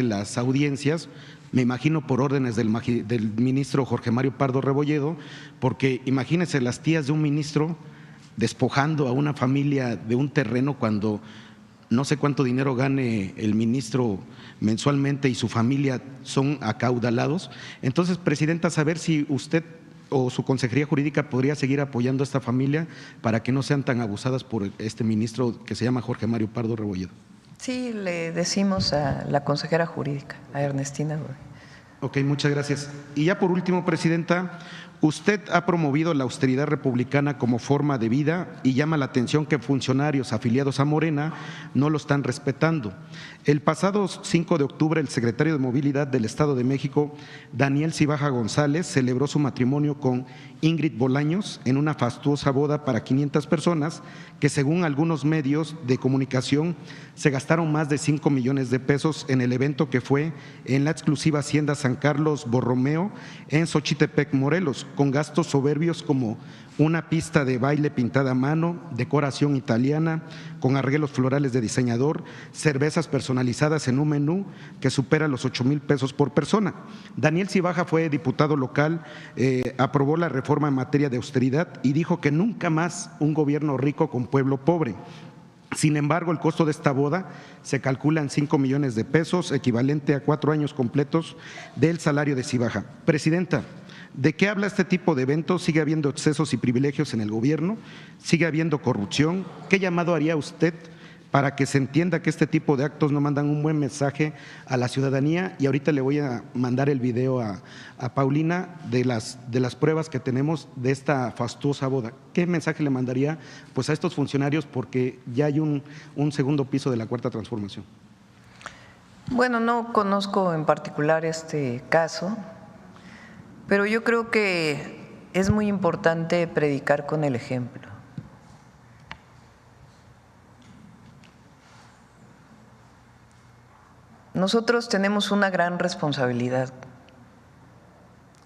las audiencias, me imagino por órdenes del ministro Jorge Mario Pardo Rebolledo, porque imagínense las tías de un ministro despojando a una familia de un terreno cuando no sé cuánto dinero gane el ministro mensualmente y su familia son acaudalados. Entonces, presidenta, saber si usted o su Consejería Jurídica podría seguir apoyando a esta familia para que no sean tan abusadas por este ministro que se llama Jorge Mario Pardo Rebolledo. Sí, le decimos a la consejera jurídica, a Ernestina. Ok, muchas gracias. Y ya por último, presidenta, usted ha promovido la austeridad republicana como forma de vida y llama la atención que funcionarios afiliados a Morena no lo están respetando. El pasado 5 de octubre, el secretario de Movilidad del Estado de México, Daniel Cibaja González, celebró su matrimonio con Ingrid Bolaños en una fastuosa boda para 500 personas que, según algunos medios de comunicación, se gastaron más de 5 millones de pesos en el evento que fue en la exclusiva hacienda San Carlos Borromeo en Xochitepec, Morelos, con gastos soberbios como una pista de baile pintada a mano, decoración italiana, con arreglos florales de diseñador, cervezas personalizadas en un menú que supera los 8,000 pesos por persona. Daniel Cibaja fue diputado local, aprobó la reforma en materia de austeridad y dijo que nunca más un gobierno rico con pueblo pobre. Sin embargo, el costo de esta boda se calcula en 5 millones de pesos, equivalente a 4 años completos del salario de Cibaja. Presidenta, ¿de qué habla este tipo de eventos? ¿Sigue habiendo excesos y privilegios en el gobierno? ¿Sigue habiendo corrupción? ¿Qué llamado haría usted para que se entienda que este tipo de actos no mandan un buen mensaje a la ciudadanía? Y ahorita le voy a mandar el video a Paulina de las pruebas que tenemos de esta fastuosa boda. ¿Qué mensaje le mandaría pues a estos funcionarios? Porque ya hay un segundo piso de la Cuarta Transformación. Bueno, no conozco en particular este caso, pero yo creo que es muy importante predicar con el ejemplo. Nosotros tenemos una gran responsabilidad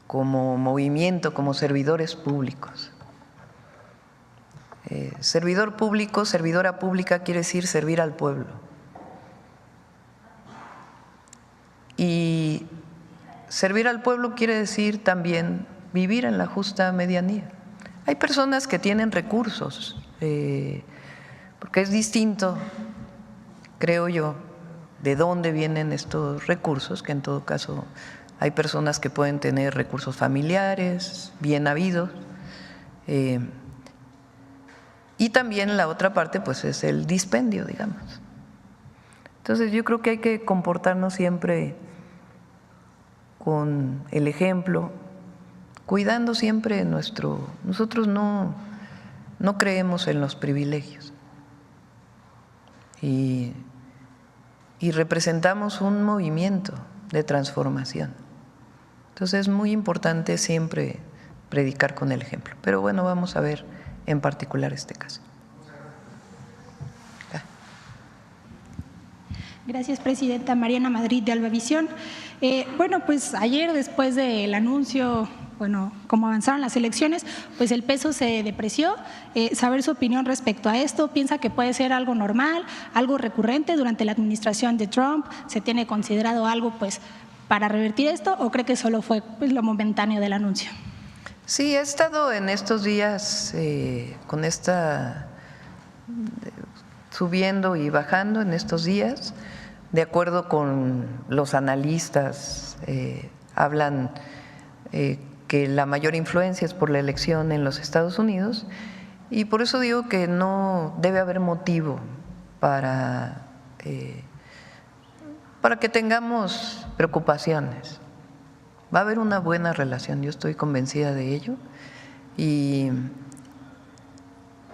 como movimiento, como servidores públicos. Servidor público, servidora pública quiere decir servir al pueblo. Y servir al pueblo quiere decir también vivir en la justa medianía. Hay personas que tienen recursos, porque es distinto, creo yo, de dónde vienen estos recursos, que en todo caso hay personas que pueden tener recursos familiares, bien habidos, y también la otra parte pues es el dispendio, digamos. Entonces yo creo que hay que comportarnos siempre con el ejemplo, cuidando siempre nosotros no creemos en los privilegios y representamos un movimiento de transformación. Entonces es muy importante siempre predicar con el ejemplo. Pero bueno, vamos a ver en particular este caso. Gracias, presidenta. Mariana Madrid, de Albavisión. Bueno, pues ayer, después del anuncio, como avanzaron las elecciones, pues el peso se depreció. Saber su opinión respecto a esto. ¿Piensa que puede ser algo normal, algo recurrente durante la administración de Trump? ¿Se tiene considerado algo pues para revertir esto o cree que solo fue pues lo momentáneo del anuncio? Sí, he estado en estos días con esta subiendo y bajando en estos días. De acuerdo con los analistas, hablan que la mayor influencia es por la elección en los Estados Unidos y por eso digo que no debe haber motivo para que tengamos preocupaciones. Va a haber una buena relación, yo estoy convencida de ello y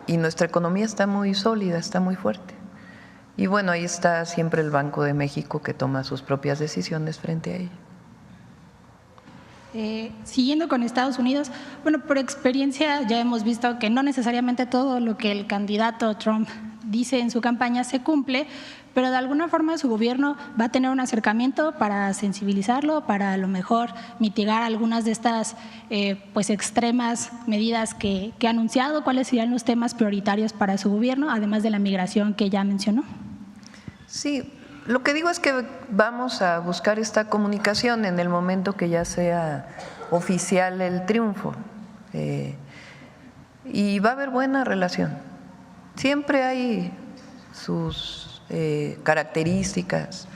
nuestra economía está muy sólida, está muy fuerte. Y bueno, ahí está siempre el Banco de México que toma sus propias decisiones frente a ello. Siguiendo con Estados Unidos, por experiencia ya hemos visto que no necesariamente todo lo que el candidato Trump dice en su campaña se cumple, pero de alguna forma su gobierno va a tener un acercamiento para sensibilizarlo, para a lo mejor mitigar algunas de estas pues extremas medidas que ha anunciado. ¿Cuáles serían los temas prioritarios para su gobierno, además de la migración que ya mencionó? Sí, lo que digo es que vamos a buscar esta comunicación en el momento que ya sea oficial el triunfo y va a haber buena relación. Siempre hay sus características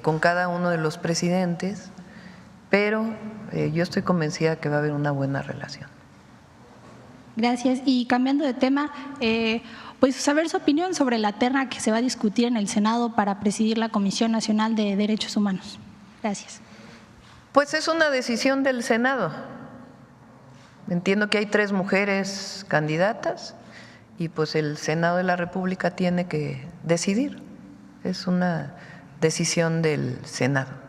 con cada uno de los presidentes, pero yo estoy convencida que va a haber una buena relación. Gracias. Y cambiando de tema, pues saber su opinión sobre la terna que se va a discutir en el Senado para presidir la Comisión Nacional de Derechos Humanos. Gracias. Pues es una decisión del Senado. Entiendo que hay 3 mujeres candidatas y pues el Senado de la República tiene que decidir. Es una decisión del Senado.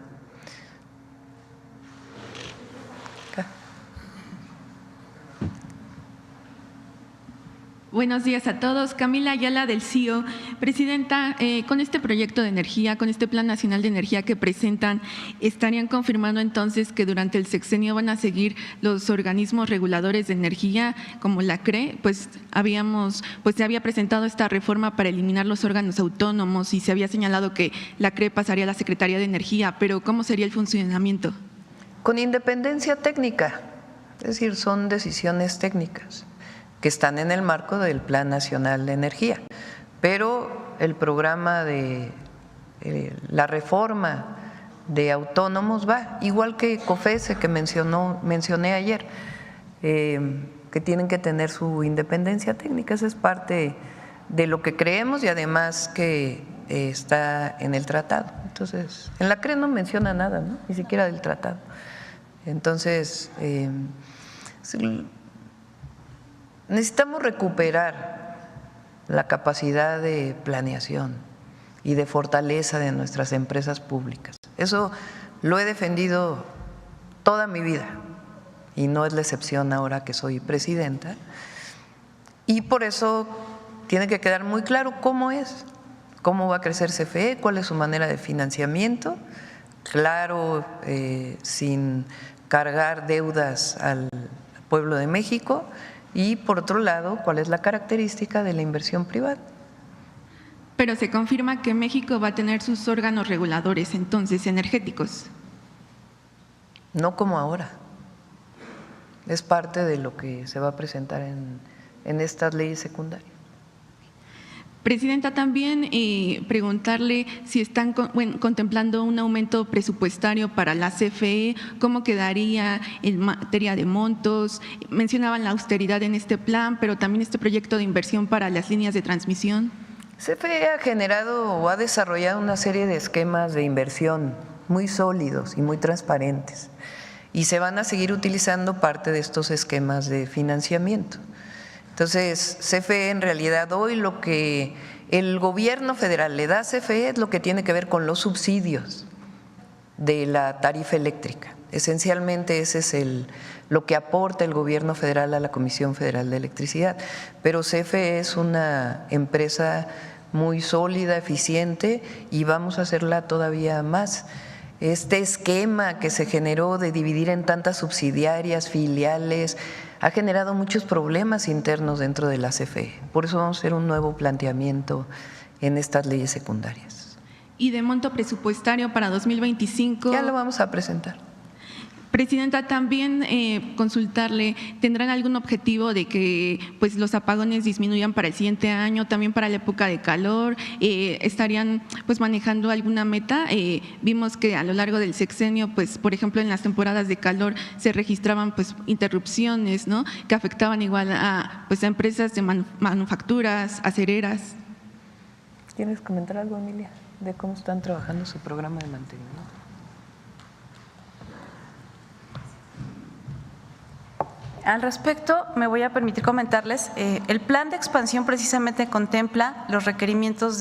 Buenos días a todos. Camila Ayala del CIO. Presidenta, con este proyecto de energía, con este Plan Nacional de Energía que presentan, ¿estarían confirmando entonces que durante el sexenio van a seguir los organismos reguladores de energía como la CRE? Pues se había presentado esta reforma para eliminar los órganos autónomos y se había señalado que la CRE pasaría a la Secretaría de Energía, pero ¿cómo sería el funcionamiento? Con independencia técnica, es decir, son decisiones técnicas que están en el marco del Plan Nacional de Energía, pero el programa de la reforma de autónomos va, igual que COFESE que mencioné ayer, que tienen que tener su independencia técnica. Esa es parte de lo que creemos y además que está en el tratado. Entonces, en la CRE no menciona nada, ¿no? Ni siquiera del tratado. Entonces, necesitamos recuperar la capacidad de planeación y de fortaleza de nuestras empresas públicas. Eso lo he defendido toda mi vida y no es la excepción ahora que soy presidenta. Y por eso tiene que quedar muy claro cómo va a crecer CFE, cuál es su manera de financiamiento, claro, sin cargar deudas al pueblo de México. Y por otro lado, ¿cuál es la característica de la inversión privada? Pero se confirma que México va a tener sus órganos reguladores, entonces, energéticos. No como ahora. Es parte de lo que se va a presentar en estas leyes secundarias. Presidenta, también preguntarle si están contemplando un aumento presupuestario para la CFE, cómo quedaría en materia de montos. Mencionaban la austeridad en este plan, pero también este proyecto de inversión para las líneas de transmisión. CFE ha generado o ha desarrollado una serie de esquemas de inversión muy sólidos y muy transparentes, y se van a seguir utilizando parte de estos esquemas de financiamiento. Entonces, CFE en realidad hoy lo que el gobierno federal le da a CFE es lo que tiene que ver con los subsidios de la tarifa eléctrica. Esencialmente ese es lo que aporta el gobierno federal a la Comisión Federal de Electricidad. Pero CFE es una empresa muy sólida, eficiente, y vamos a hacerla todavía más. Este esquema que se generó de dividir en tantas subsidiarias, filiales, ha generado muchos problemas internos dentro de la CFE. Por eso vamos a hacer un nuevo planteamiento en estas leyes secundarias. ¿Y de monto presupuestario para 2025? Ya lo vamos a presentar. Presidenta, también consultarle, ¿tendrán algún objetivo de que pues los apagones disminuyan para el siguiente año, también para la época de calor? ¿Estarían pues manejando alguna meta? Vimos que a lo largo del sexenio, pues por ejemplo en las temporadas de calor se registraban pues interrupciones, ¿no?, que afectaban igual a pues a empresas de manufacturas, acereras. ¿Quieres comentar algo, Emilia, de cómo están trabajando su programa de mantenimiento? Al respecto, me voy a permitir comentarles, el plan de expansión precisamente contempla los requerimientos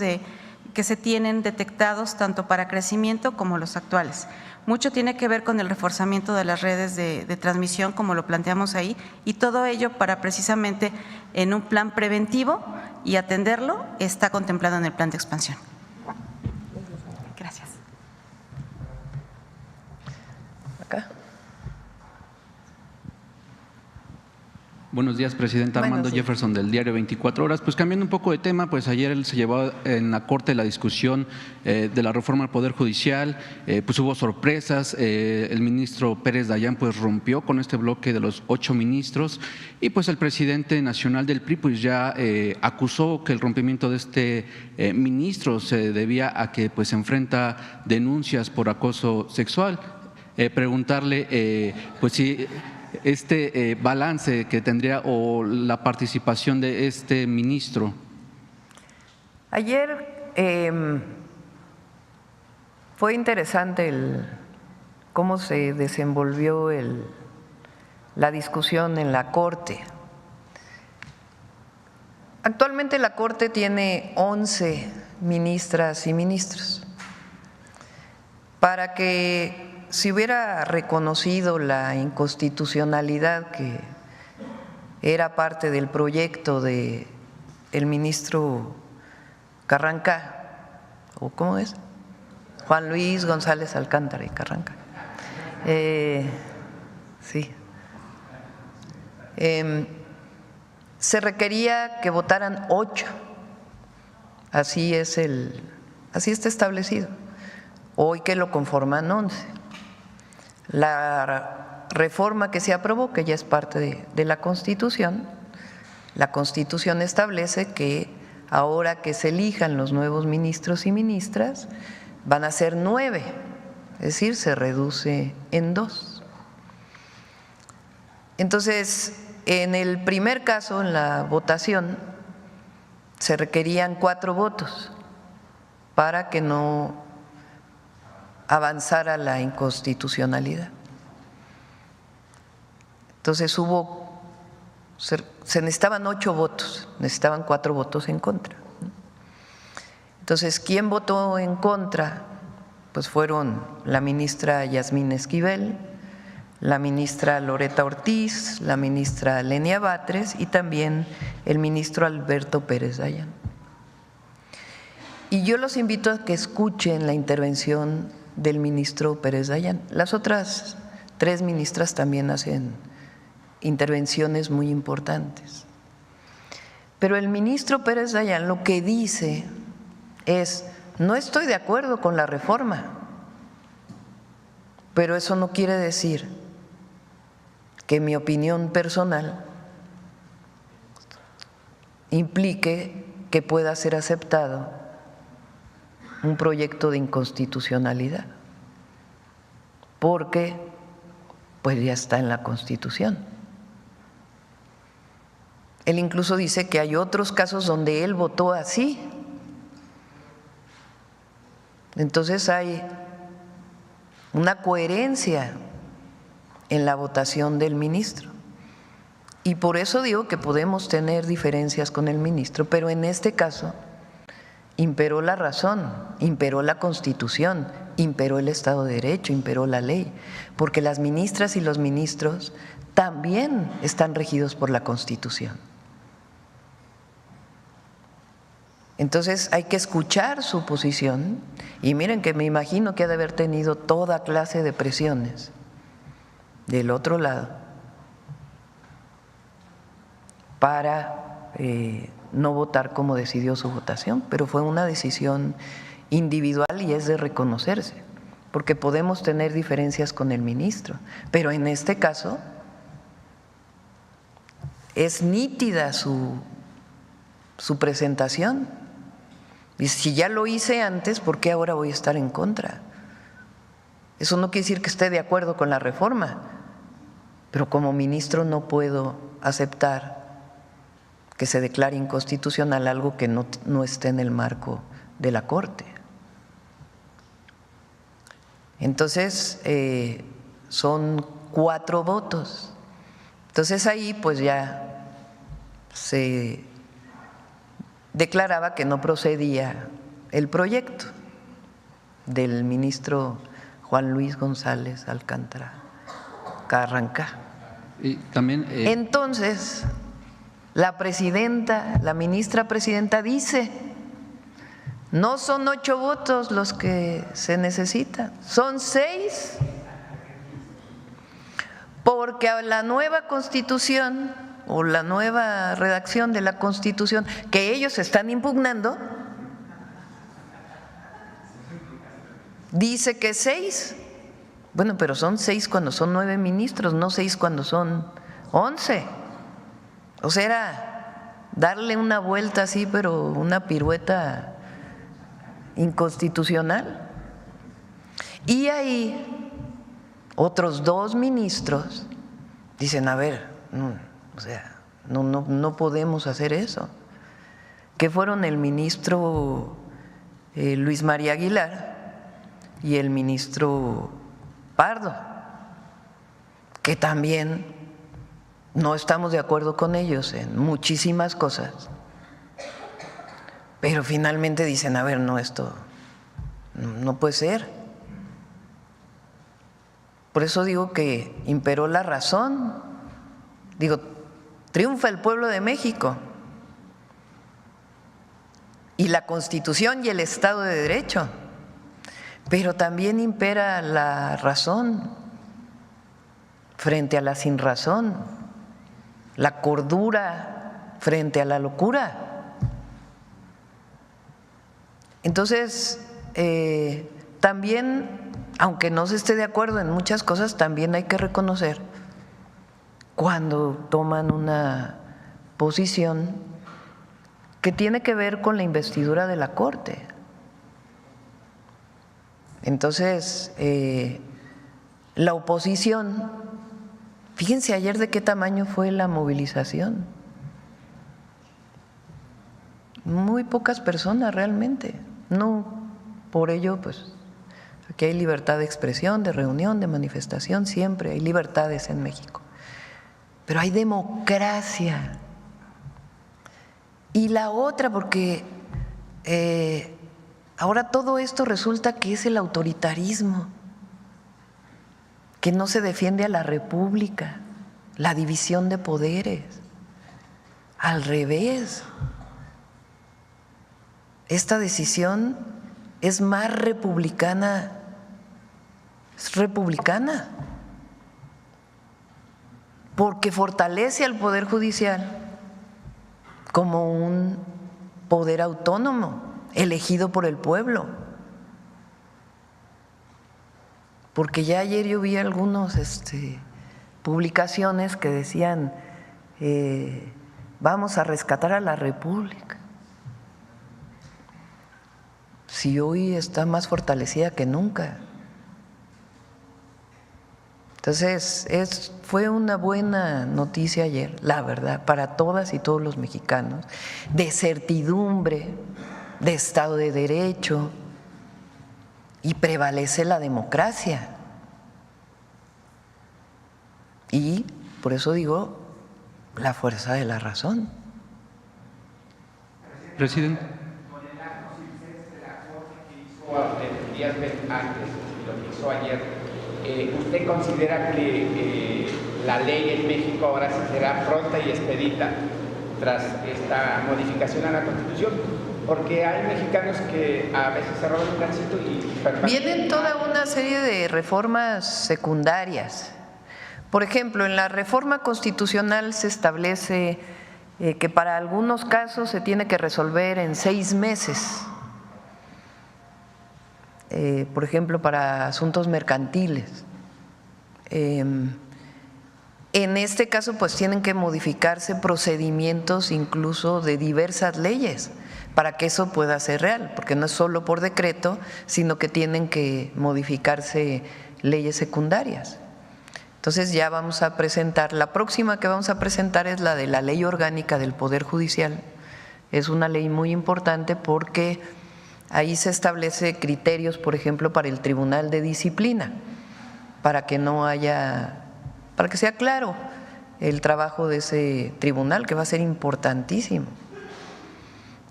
que se tienen detectados tanto para crecimiento como los actuales. Mucho tiene que ver con el reforzamiento de las redes de transmisión, como lo planteamos ahí, y todo ello para precisamente en un plan preventivo y atenderlo está contemplado en el plan de expansión. Gracias. Acá. Buenos días, Presidenta. Armando Jefferson, del diario 24 Horas. Pues cambiando un poco de tema, pues ayer se llevó en la Corte la discusión de la reforma al Poder Judicial, pues hubo sorpresas, el ministro Pérez Dayán pues rompió con este bloque de los 8 ministros y pues el presidente nacional del PRI pues ya acusó que el rompimiento de este ministro se debía a que pues enfrenta denuncias por acoso sexual. Preguntarle pues si este balance que tendría o la participación de este ministro. Ayer fue interesante cómo se desenvolvió la discusión en la Corte. Actualmente la Corte tiene 11 ministras y ministros. Para que se hubiera reconocido la inconstitucionalidad que era parte del proyecto del ministro Carranca, ¿o cómo es? Juan Luis González Alcántara y Carranca. Sí. Se requería que votaran 8. Así está establecido. Hoy que lo conforman 11. La reforma que se aprobó, que ya es parte de la Constitución, la Constitución establece que ahora que se elijan los nuevos ministros y ministras, van a ser 9, es decir, se reduce en 2. Entonces, en el primer caso, en la votación, se requerían 4 votos para que no avanzara la inconstitucionalidad. Entonces se necesitaban 8 votos, necesitaban 4 votos en contra. Entonces, ¿quién votó en contra? Pues fueron la ministra Yasmín Esquivel, la ministra Loreta Ortiz, la ministra Lenia Batres y también el ministro Alberto Pérez Dayán. Y yo los invito a que escuchen la intervención del ministro Pérez Dayán. Las otras 3 ministras también hacen intervenciones muy importantes. Pero el ministro Pérez Dayán lo que dice es: no estoy de acuerdo con la reforma, pero eso no quiere decir que mi opinión personal implique que pueda ser aceptado un proyecto de inconstitucionalidad, porque pues ya está en la Constitución. Él incluso dice que hay otros casos donde él votó así. Entonces hay una coherencia en la votación del ministro. Y por eso digo que podemos tener diferencias con el ministro, pero en este caso imperó la razón, imperó la Constitución, imperó el Estado de Derecho, imperó la ley, porque las ministras y los ministros también están regidos por la Constitución. Entonces hay que escuchar su posición y miren que me imagino que ha de haber tenido toda clase de presiones del otro lado para no votar como decidió su votación, pero fue una decisión individual y es de reconocerse, porque podemos tener diferencias con el ministro, pero en este caso es nítida su presentación. Y si ya lo hice antes, ¿por qué ahora voy a estar en contra? Eso no quiere decir que esté de acuerdo con la reforma, pero como ministro no puedo aceptar que se declare inconstitucional algo que no esté en el marco de la Corte. Entonces, son 4 votos. Entonces ahí pues ya se declaraba que no procedía el proyecto del ministro Juan Luis González Alcántara Carranca. Y también, entonces, la presidenta, la ministra presidenta dice, no son 8 votos los que se necesitan, son 6, porque a la nueva Constitución o la nueva redacción de la Constitución que ellos están impugnando, dice que 6. Bueno, pero son 6 cuando son 9 ministros, no 6 cuando son 11. O sea, era darle una vuelta así, pero una pirueta inconstitucional. Y ahí otros 2 ministros dicen, a ver, o sea, no podemos hacer eso, que fueron el ministro Luis María Aguilar y el ministro Pardo, que también no estamos de acuerdo con ellos en muchísimas cosas, pero finalmente dicen, a ver, no, esto no puede ser. Por eso digo que imperó la razón, digo, triunfa el pueblo de México y la Constitución y el Estado de Derecho, pero también impera la razón frente a la sinrazón, la cordura frente a la locura. Entonces, también, aunque no se esté de acuerdo en muchas cosas, también hay que reconocer cuando toman una posición que tiene que ver con la investidura de la Corte. Entonces, la oposición, fíjense ayer de qué tamaño fue la movilización. Muy pocas personas realmente. No, por ello, pues, aquí hay libertad de expresión, de reunión, de manifestación, siempre hay libertades en México. Pero hay democracia. Y la otra, porque ahora todo esto resulta que es el autoritarismo, que no se defiende a la república, la división de poderes. Al revés, esta decisión es más republicana, es republicana, porque fortalece al Poder Judicial como un poder autónomo, elegido por el pueblo. Porque ya ayer yo vi algunos publicaciones que decían vamos a rescatar a la República. Si hoy está más fortalecida que nunca. Entonces, fue una buena noticia ayer, la verdad, para todas y todos los mexicanos, de certidumbre, de Estado de Derecho, y prevalece la democracia. Y por eso digo, la fuerza de la razón. Presidente. Con el acto circense de la Corte que hizo días antes, lo que hizo ayer, ¿usted considera que la ley en México ahora sí será pronta y expedita tras esta modificación a la Constitución? Porque hay mexicanos que a veces se roban un cachito y… Vienen toda una serie de reformas secundarias. Por ejemplo, en la reforma constitucional se establece que para algunos casos se tiene que resolver en 6 meses. Por ejemplo, para asuntos mercantiles. En este caso, pues tienen que modificarse procedimientos incluso de diversas leyes para que eso pueda ser real, porque no es solo por decreto, sino que tienen que modificarse leyes secundarias. Entonces ya vamos a presentar, la próxima que vamos a presentar es la de la Ley Orgánica del Poder Judicial. Es una ley muy importante porque ahí se establece criterios, por ejemplo, para el Tribunal de Disciplina, para que no haya, para que sea claro el trabajo de ese tribunal, que va a ser importantísimo.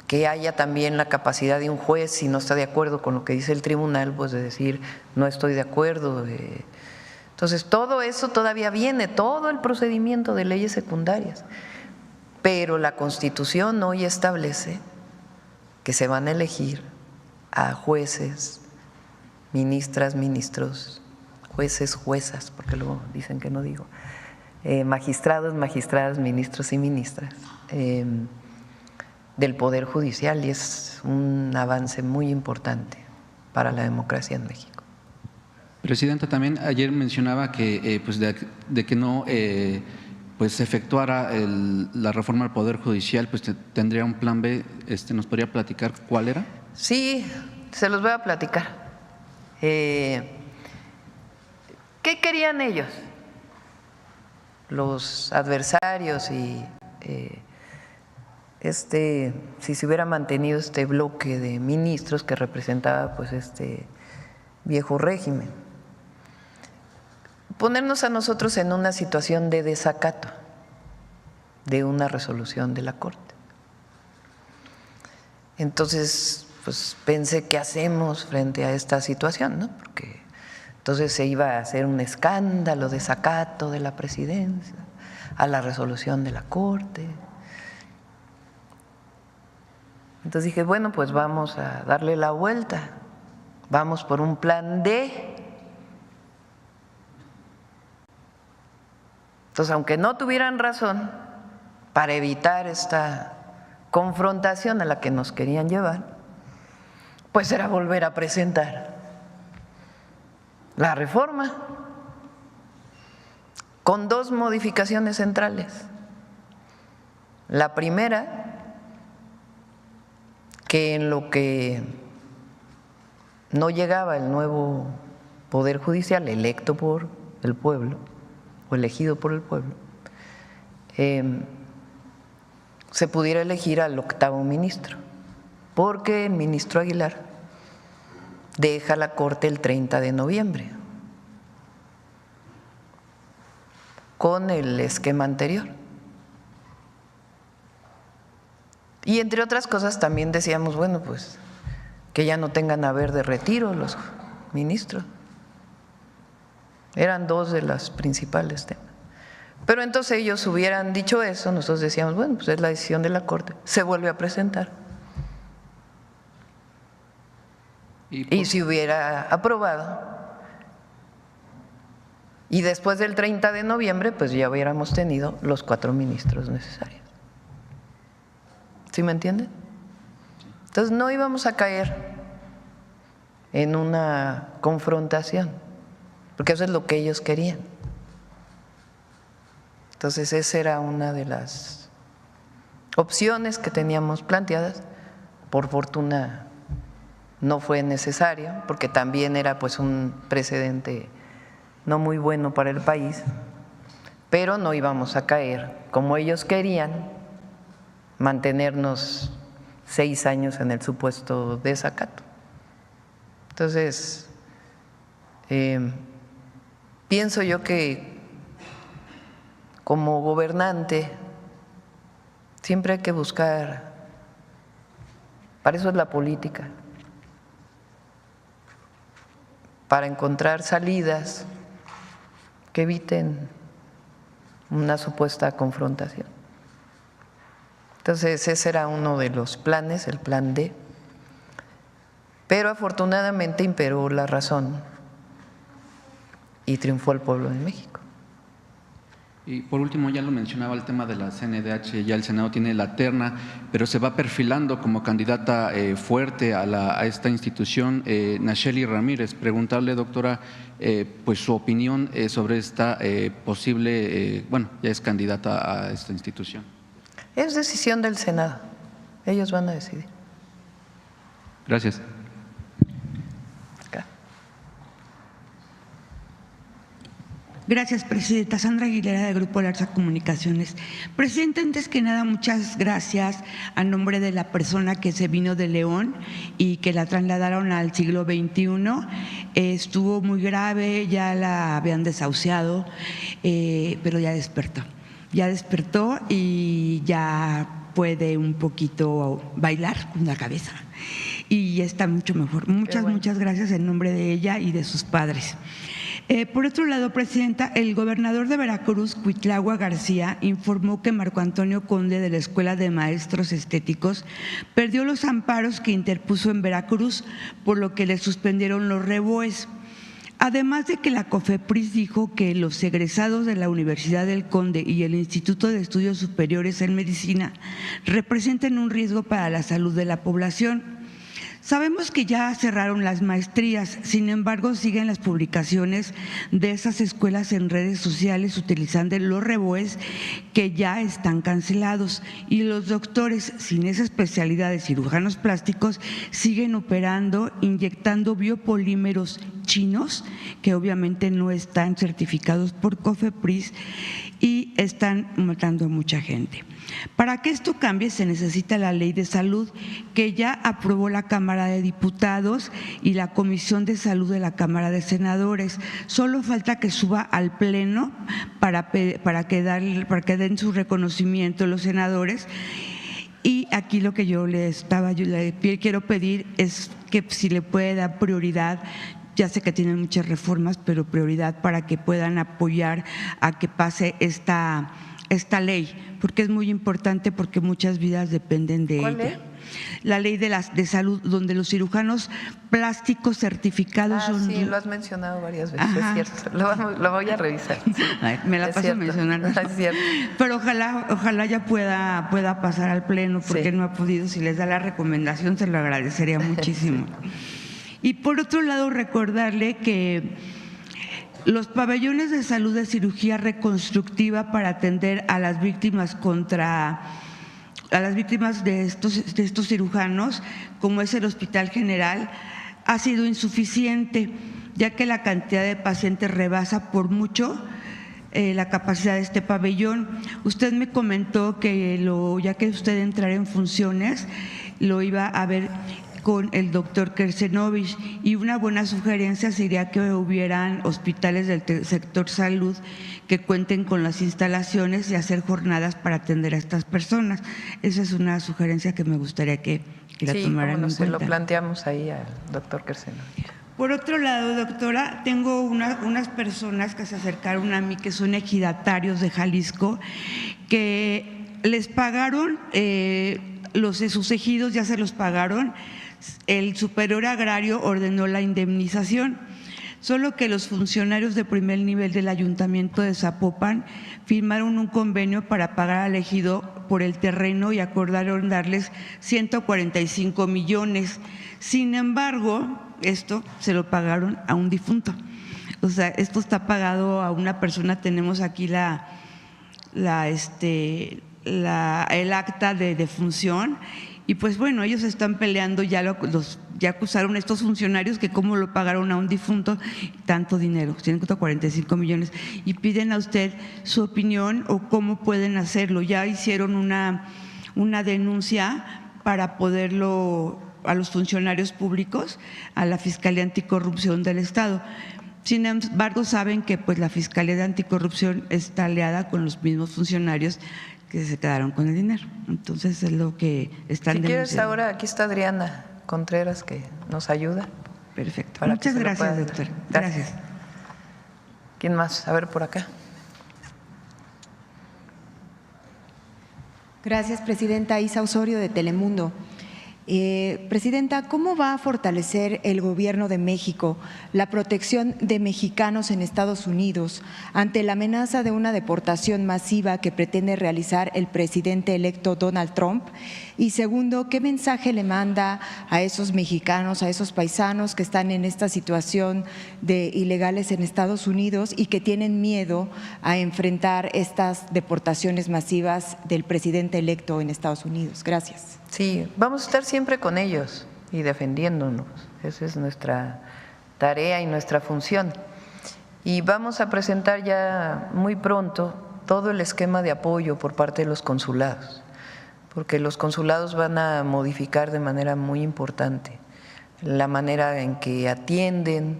Que haya también la capacidad de un juez, si no está de acuerdo con lo que dice el tribunal, pues de decir no estoy de acuerdo. Entonces todo eso todavía viene, todo el procedimiento de leyes secundarias, pero la Constitución hoy establece que se van a elegir a jueces, ministras, ministros, jueces, juezas, porque luego dicen que no digo, magistrados, magistradas, ministros y ministras del Poder Judicial, y es un avance muy importante para la democracia en México. Presidenta, también ayer mencionaba que pues de que no pues se efectuara la reforma al Poder Judicial, pues tendría un plan B. ¿Nos podría platicar cuál era? Sí, se los voy a platicar. ¿Qué querían ellos? Los adversarios y si se hubiera mantenido este bloque de ministros que representaba pues este viejo régimen, ponernos a nosotros en una situación de desacato de una resolución de la Corte. Entonces, pues pensé, ¿qué hacemos frente a esta situación, no? Porque entonces se iba a hacer un escándalo de desacato de la presidencia a la resolución de la Corte. Entonces dije, bueno, pues vamos a darle la vuelta, vamos por un plan D. Entonces, aunque no tuvieran razón, para evitar esta confrontación a la que nos querían llevar, pues era volver a presentar la reforma con 2 modificaciones centrales. La primera, que en lo que no llegaba el nuevo Poder Judicial electo por el pueblo o elegido por el pueblo, se pudiera elegir al 8º ministro, porque el ministro Aguilar deja la Corte el 30 de noviembre con el esquema anterior. Y entre otras cosas también decíamos, bueno, pues que ya no tengan haber de retiro los ministros. Eran 2 de las principales temas. Pero entonces ellos hubieran dicho eso, nosotros decíamos, bueno, pues es la decisión de la Corte, se vuelve a presentar. Y si hubiera aprobado, y después del 30 de noviembre, pues ya hubiéramos tenido los 4 ministros necesarios. ¿Sí me entienden? Entonces no íbamos a caer en una confrontación, porque eso es lo que ellos querían. Entonces esa era una de las opciones que teníamos planteadas. Por fortuna no fue necesario, porque también era pues un precedente no muy bueno para el país, pero no íbamos a caer como ellos querían, mantenernos 6 años en el supuesto desacato. Entonces, pienso yo que como gobernante siempre hay que buscar, para eso es la política, para encontrar salidas que eviten una supuesta confrontación. Entonces ese era uno de los planes, el plan D, pero afortunadamente imperó la razón y triunfó el pueblo de México. Y por último, ya lo mencionaba el tema de la CNDH, ya el Senado tiene la terna, pero se va perfilando como candidata fuerte a esta institución. Nacheli Ramírez, preguntarle, doctora, pues su opinión sobre esta posible, bueno, ya es candidata a esta institución. Es decisión del Senado, ellos van a decidir. Gracias. Gracias, presidenta. Sandra Aguilera, de Grupo Larsa Comunicaciones. Presidenta, antes que nada, muchas gracias a nombre de la persona que se vino de León y que la trasladaron al siglo XXI. Estuvo muy grave, ya la habían desahuciado, pero ya despertó. Ya despertó y ya puede un poquito bailar con la cabeza. Y está mucho mejor. Muchas gracias en nombre de ella y de sus padres. Por otro lado, presidenta, el gobernador de Veracruz, Cuitlahua García, informó que Marco Antonio Conde, de la Escuela de Maestros Estéticos, perdió los amparos que interpuso en Veracruz, por lo que le suspendieron los REBOEs. Además de que la COFEPRIS dijo que los egresados de la Universidad del Conde y el Instituto de Estudios Superiores en Medicina representan un riesgo para la salud de la población. Sabemos que ya cerraron las maestrías, sin embargo siguen las publicaciones de esas escuelas en redes sociales utilizando los REBOEs que ya están cancelados, y los doctores sin esa especialidad de cirujanos plásticos siguen operando, inyectando biopolímeros chinos que obviamente no están certificados por COFEPRIS y están matando a mucha gente. Para que esto cambie se necesita la Ley de Salud, que ya aprobó la Cámara de Diputados y la Comisión de Salud de la Cámara de Senadores. Solo falta que suba al Pleno para que den su reconocimiento los senadores. Y aquí lo que yo le quiero pedir es que si le puede dar prioridad. Ya sé que tienen muchas reformas, pero prioridad para que puedan apoyar a que pase esta ley, porque es muy importante, porque muchas vidas dependen de ¿Cuál ella. ley? La ley de salud, donde los cirujanos plásticos certificados son… Sí, lo has mencionado varias veces, Ajá. es cierto. Lo voy a revisar. Ay, me la Es paso cierto. mencionando. Es cierto. Pero ojalá ya pueda pasar al Pleno, porque Sí. no ha podido. Si les da la recomendación, se lo agradecería muchísimo. Y por otro lado, recordarle que los pabellones de salud de cirugía reconstructiva para atender a las víctimas de estos cirujanos, como es el Hospital General, ha sido insuficiente, ya que la cantidad de pacientes rebasa por mucho la capacidad de este pabellón. Usted me comentó que ya que usted entrara en funciones, lo iba a ver con el doctor Kersenovich, y una buena sugerencia sería que hubieran hospitales del sector salud que cuenten con las instalaciones y hacer jornadas para atender a estas personas. Esa es una sugerencia que me gustaría que la tomaran en se cuenta. lo planteamos ahí al doctor Kersenovich. Por otro lado, doctora, tengo unas personas que se acercaron a mí, que son ejidatarios de Jalisco, que les pagaron, sus ejidos ya se los pagaron. El superior agrario ordenó la indemnización, solo que los funcionarios de primer nivel del Ayuntamiento de Zapopan firmaron un convenio para pagar al ejido por el terreno y acordaron darles 145 millones. Sin embargo, esto se lo pagaron a un difunto. O sea, esto está pagado a una persona. Tenemos aquí la el acta de defunción. Y pues bueno, ellos están peleando, ya acusaron a estos funcionarios que cómo lo pagaron a un difunto tanto dinero, 145 millones, y piden a usted su opinión o cómo pueden hacerlo. Ya hicieron una denuncia para poderlo a los funcionarios públicos, a la Fiscalía Anticorrupción del Estado. Sin embargo, saben que pues la Fiscalía de Anticorrupción está aliada con los mismos funcionarios que se quedaron con el dinero. Entonces es lo que están denunciando. Si quieres ahora, aquí está Adriana Contreras que nos ayuda. Perfecto. Muchas gracias, doctor. Gracias. ¿Quién más? A ver, por acá. Gracias, presidenta. Isa Osorio, de Telemundo. Presidenta, ¿cómo va a fortalecer el Gobierno de México la protección de mexicanos en Estados Unidos ante la amenaza de una deportación masiva que pretende realizar el presidente electo Donald Trump? Y segundo, ¿qué mensaje le manda a esos mexicanos, a esos paisanos que están en esta situación de ilegales en Estados Unidos y que tienen miedo a enfrentar estas deportaciones masivas del presidente electo en Estados Unidos? Gracias. Sí, vamos a estar siempre con ellos y defendiéndonos. Esa es nuestra tarea y nuestra función. Y vamos a presentar ya muy pronto todo el esquema de apoyo por parte de los consulados, porque los consulados van a modificar de manera muy importante la manera en que atienden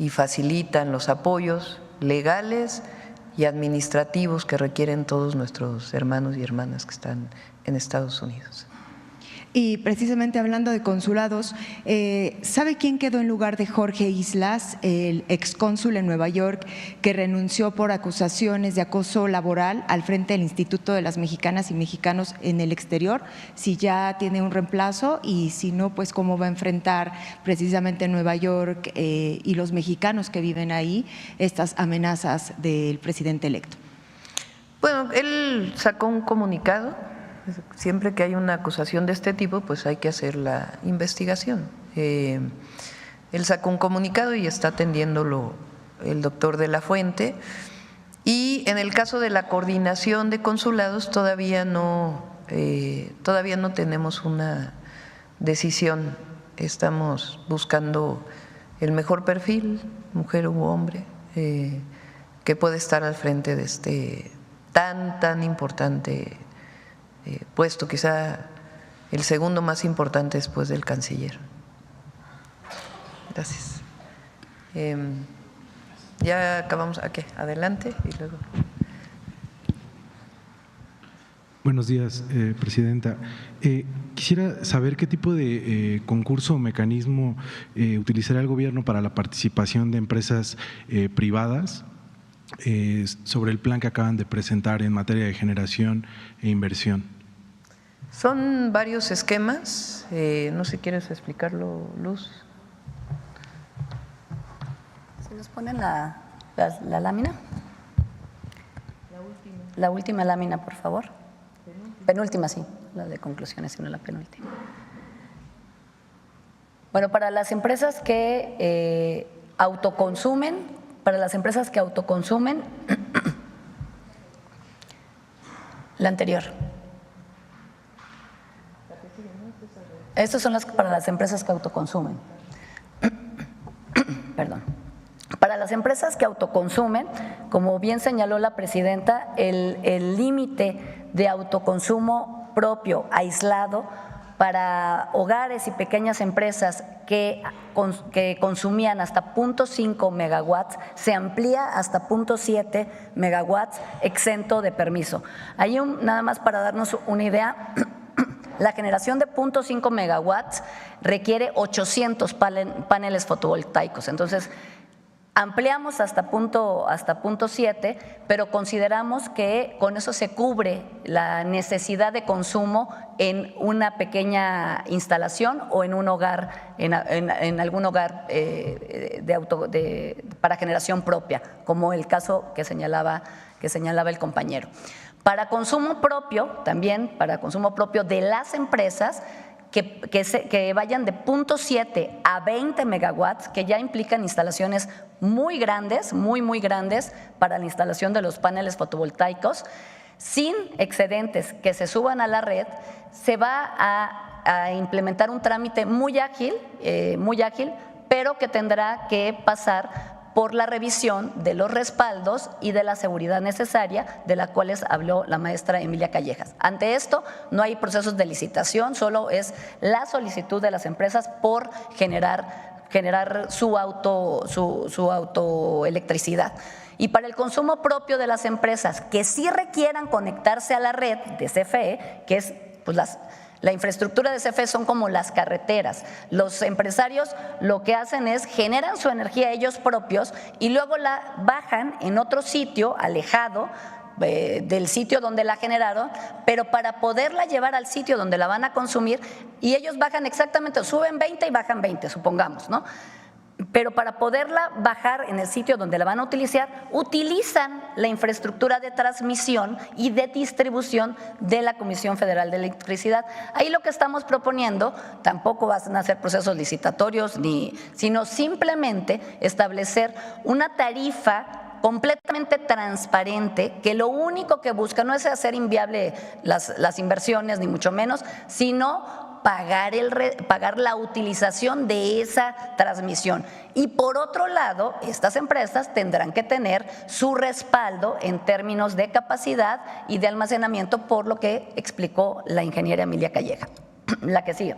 y facilitan los apoyos legales y administrativos que requieren todos nuestros hermanos y hermanas que están en Estados Unidos. Y precisamente hablando de consulados, ¿sabe quién quedó en lugar de Jorge Islas, el excónsul en Nueva York, que renunció por acusaciones de acoso laboral al frente del Instituto de las Mexicanas y Mexicanos en el exterior? Si ya tiene un reemplazo y si no, pues cómo va a enfrentar precisamente en Nueva York y los mexicanos que viven ahí estas amenazas del presidente electo. Bueno, él sacó un comunicado. Siempre que hay una acusación de este tipo, pues hay que hacer la investigación. Él sacó un comunicado y está atendiéndolo el doctor de la Fuente. Y en el caso de la coordinación de consulados todavía no tenemos una decisión. Estamos buscando el mejor perfil, mujer u hombre, que puede estar al frente de este tan importante puesto, quizá el segundo más importante después del canciller. Gracias. Ya acabamos. ¿A qué? Adelante y luego. Buenos días, presidenta. Quisiera saber qué tipo de concurso o mecanismo utilizará el gobierno para la participación de empresas privadas sobre el plan que acaban de presentar en materia de generación e inversión. Son varios esquemas, no sé, ¿quieres explicarlo, Luz? ¿Se nos ponen la lámina? La última lámina, por favor. Penúltima, sí, la de conclusiones, sino la penúltima. Bueno, para las empresas que autoconsumen, la anterior. Estas son para las empresas que autoconsumen. Perdón. Para las empresas que autoconsumen, como bien señaló la presidenta, el límite de autoconsumo propio, aislado, para hogares y pequeñas empresas que consumían hasta 0.5 megawatts, se amplía hasta 0.7 megawatts exento de permiso. Ahí nada más para darnos una idea, la generación de 0.5 megawatts requiere 800 paneles fotovoltaicos. Entonces, ampliamos hasta 0.7, pero consideramos que con eso se cubre la necesidad de consumo en una pequeña instalación o en un hogar, en algún hogar para generación propia, como el caso que señalaba el compañero. Para consumo propio, también para consumo propio de las empresas, que vayan de 0.7 a 20 megawatts, que ya implican instalaciones muy grandes, muy grandes para la instalación de los paneles fotovoltaicos. sin excedentes que se suban a la red, se va a implementar un trámite muy ágil, pero que tendrá que pasar por la revisión de los respaldos y de la seguridad necesaria, de la cual habló la maestra Emilia Callejas. Ante esto, no hay procesos de licitación, solo es la solicitud de las empresas por generar su autoelectricidad. Y para el consumo propio de las empresas que sí requieran conectarse a la red de CFE, que es pues la infraestructura de CFE son como las carreteras. Los empresarios lo que hacen es generan su energía ellos propios y luego la bajan en otro sitio alejado del sitio donde la generaron, pero para poderla llevar al sitio donde la van a consumir, y ellos bajan exactamente, suben 20 y bajan 20, supongamos, ¿no? Pero para poderla bajar en el sitio donde la van a utilizar, utilizan la infraestructura de transmisión y de distribución de la Comisión Federal de Electricidad. Ahí lo que estamos proponiendo, tampoco van a ser procesos licitatorios, sino simplemente establecer una tarifa completamente transparente, que lo único que busca no es hacer inviable las inversiones, ni mucho menos, sino pagar la utilización de esa transmisión. Y por otro lado, estas empresas tendrán que tener su respaldo en términos de capacidad y de almacenamiento, por lo que explicó la ingeniera Emilia Calleja. La que sigue.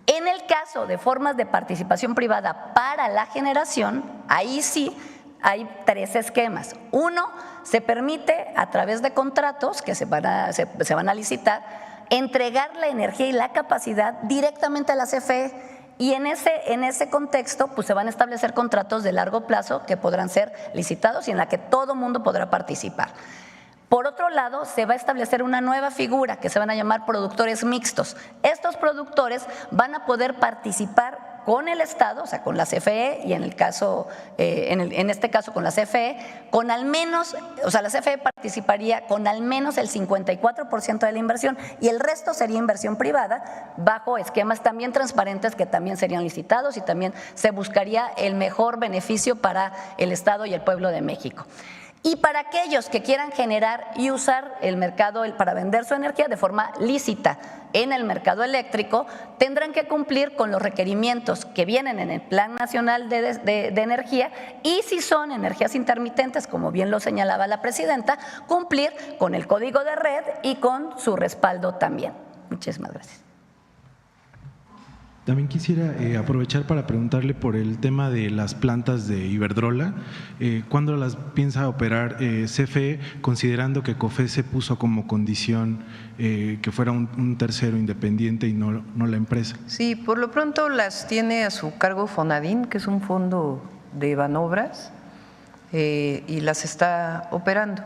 En el caso de formas de participación privada para la generación, ahí sí hay 3 esquemas. Uno, se permite a través de contratos que se van a licitar, entregar la energía y la capacidad directamente a la CFE, y en ese contexto pues se van a establecer contratos de largo plazo que podrán ser licitados y en la que todo mundo podrá participar. Por otro lado, se va a establecer una nueva figura que se van a llamar productores mixtos. Estos productores van a poder participar con el Estado, o sea, con la CFE, y en este caso con la CFE, con al menos, o sea, la CFE participaría con al menos el 54% de la inversión y el resto sería inversión privada bajo esquemas también transparentes que también serían licitados y también se buscaría el mejor beneficio para el Estado y el pueblo de México. Y para aquellos que quieran generar y usar el mercado para vender su energía de forma lícita en el mercado eléctrico, tendrán que cumplir con los requerimientos que vienen en el Plan Nacional de Energía, y si son energías intermitentes, como bien lo señalaba la presidenta, cumplir con el código de red y con su respaldo también. Muchísimas gracias. También quisiera aprovechar para preguntarle por el tema de las plantas de Iberdrola. ¿Cuándo las piensa operar CFE, considerando que COFECE puso como condición que fuera un tercero independiente y no la empresa? Sí, por lo pronto las tiene a su cargo Fonadín, que es un fondo de Banobras, y las está operando.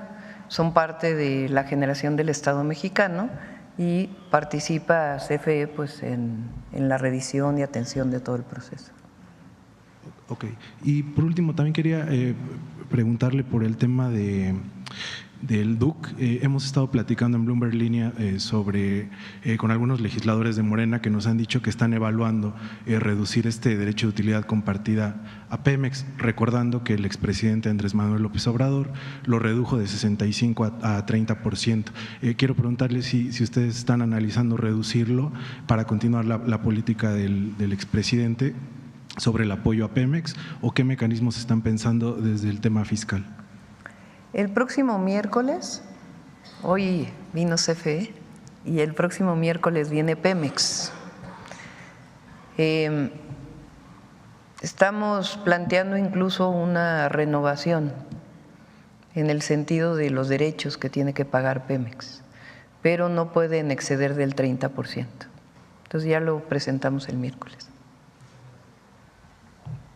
Son parte de la generación del Estado mexicano y participa CFE pues en la revisión y atención de todo el proceso. Ok. Y por último, también quería preguntarle por el tema del DUC. Hemos estado platicando en Bloomberg Línea con algunos legisladores de Morena que nos han dicho que están evaluando reducir este derecho de utilidad compartida a Pemex, recordando que el expresidente Andrés Manuel López Obrador lo redujo de 65 a 30%. Quiero preguntarle si ustedes están analizando reducirlo para continuar la política del expresidente sobre el apoyo a Pemex, o qué mecanismos están pensando desde el tema fiscal. El próximo miércoles, hoy vino CFE y el próximo miércoles viene Pemex. Estamos planteando incluso una renovación en el sentido de los derechos que tiene que pagar Pemex, pero no pueden exceder del 30%. Entonces ya lo presentamos el miércoles.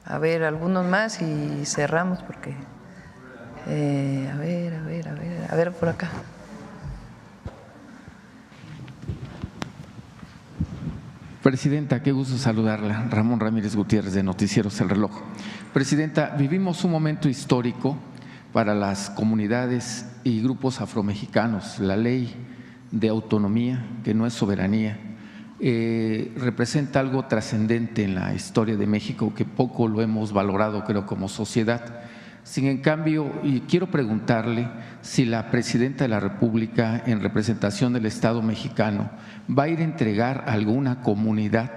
A ver, algunos más y cerramos porque… A ver por acá. Presidenta, qué gusto saludarla. Ramón Ramírez Gutiérrez, de Noticieros El Reloj. Presidenta, vivimos un momento histórico para las comunidades y grupos afromexicanos. La ley de autonomía, que no es soberanía, representa algo trascendente en la historia de México que poco lo hemos valorado, creo, como sociedad. Sin en cambio, y quiero preguntarle si la Presidenta de la República, en representación del Estado mexicano, va a ir a entregar a alguna comunidad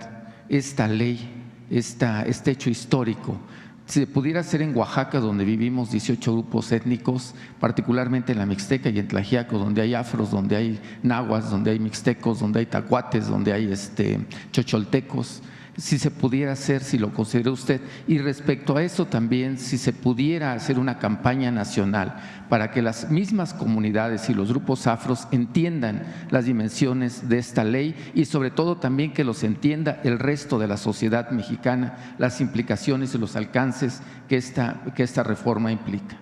esta ley, este hecho histórico. Si se pudiera hacer en Oaxaca, donde vivimos 18 grupos étnicos, particularmente en la Mixteca y en Tlaxiaco, donde hay afros, donde hay nahuas, donde hay mixtecos, donde hay tacuates, donde hay chocholtecos, si se pudiera hacer, si lo considera usted. Y respecto a eso también, si se pudiera hacer una campaña nacional para que las mismas comunidades y los grupos afros entiendan las dimensiones de esta ley y sobre todo también que los entienda el resto de la sociedad mexicana, las implicaciones y los alcances que esta reforma implica.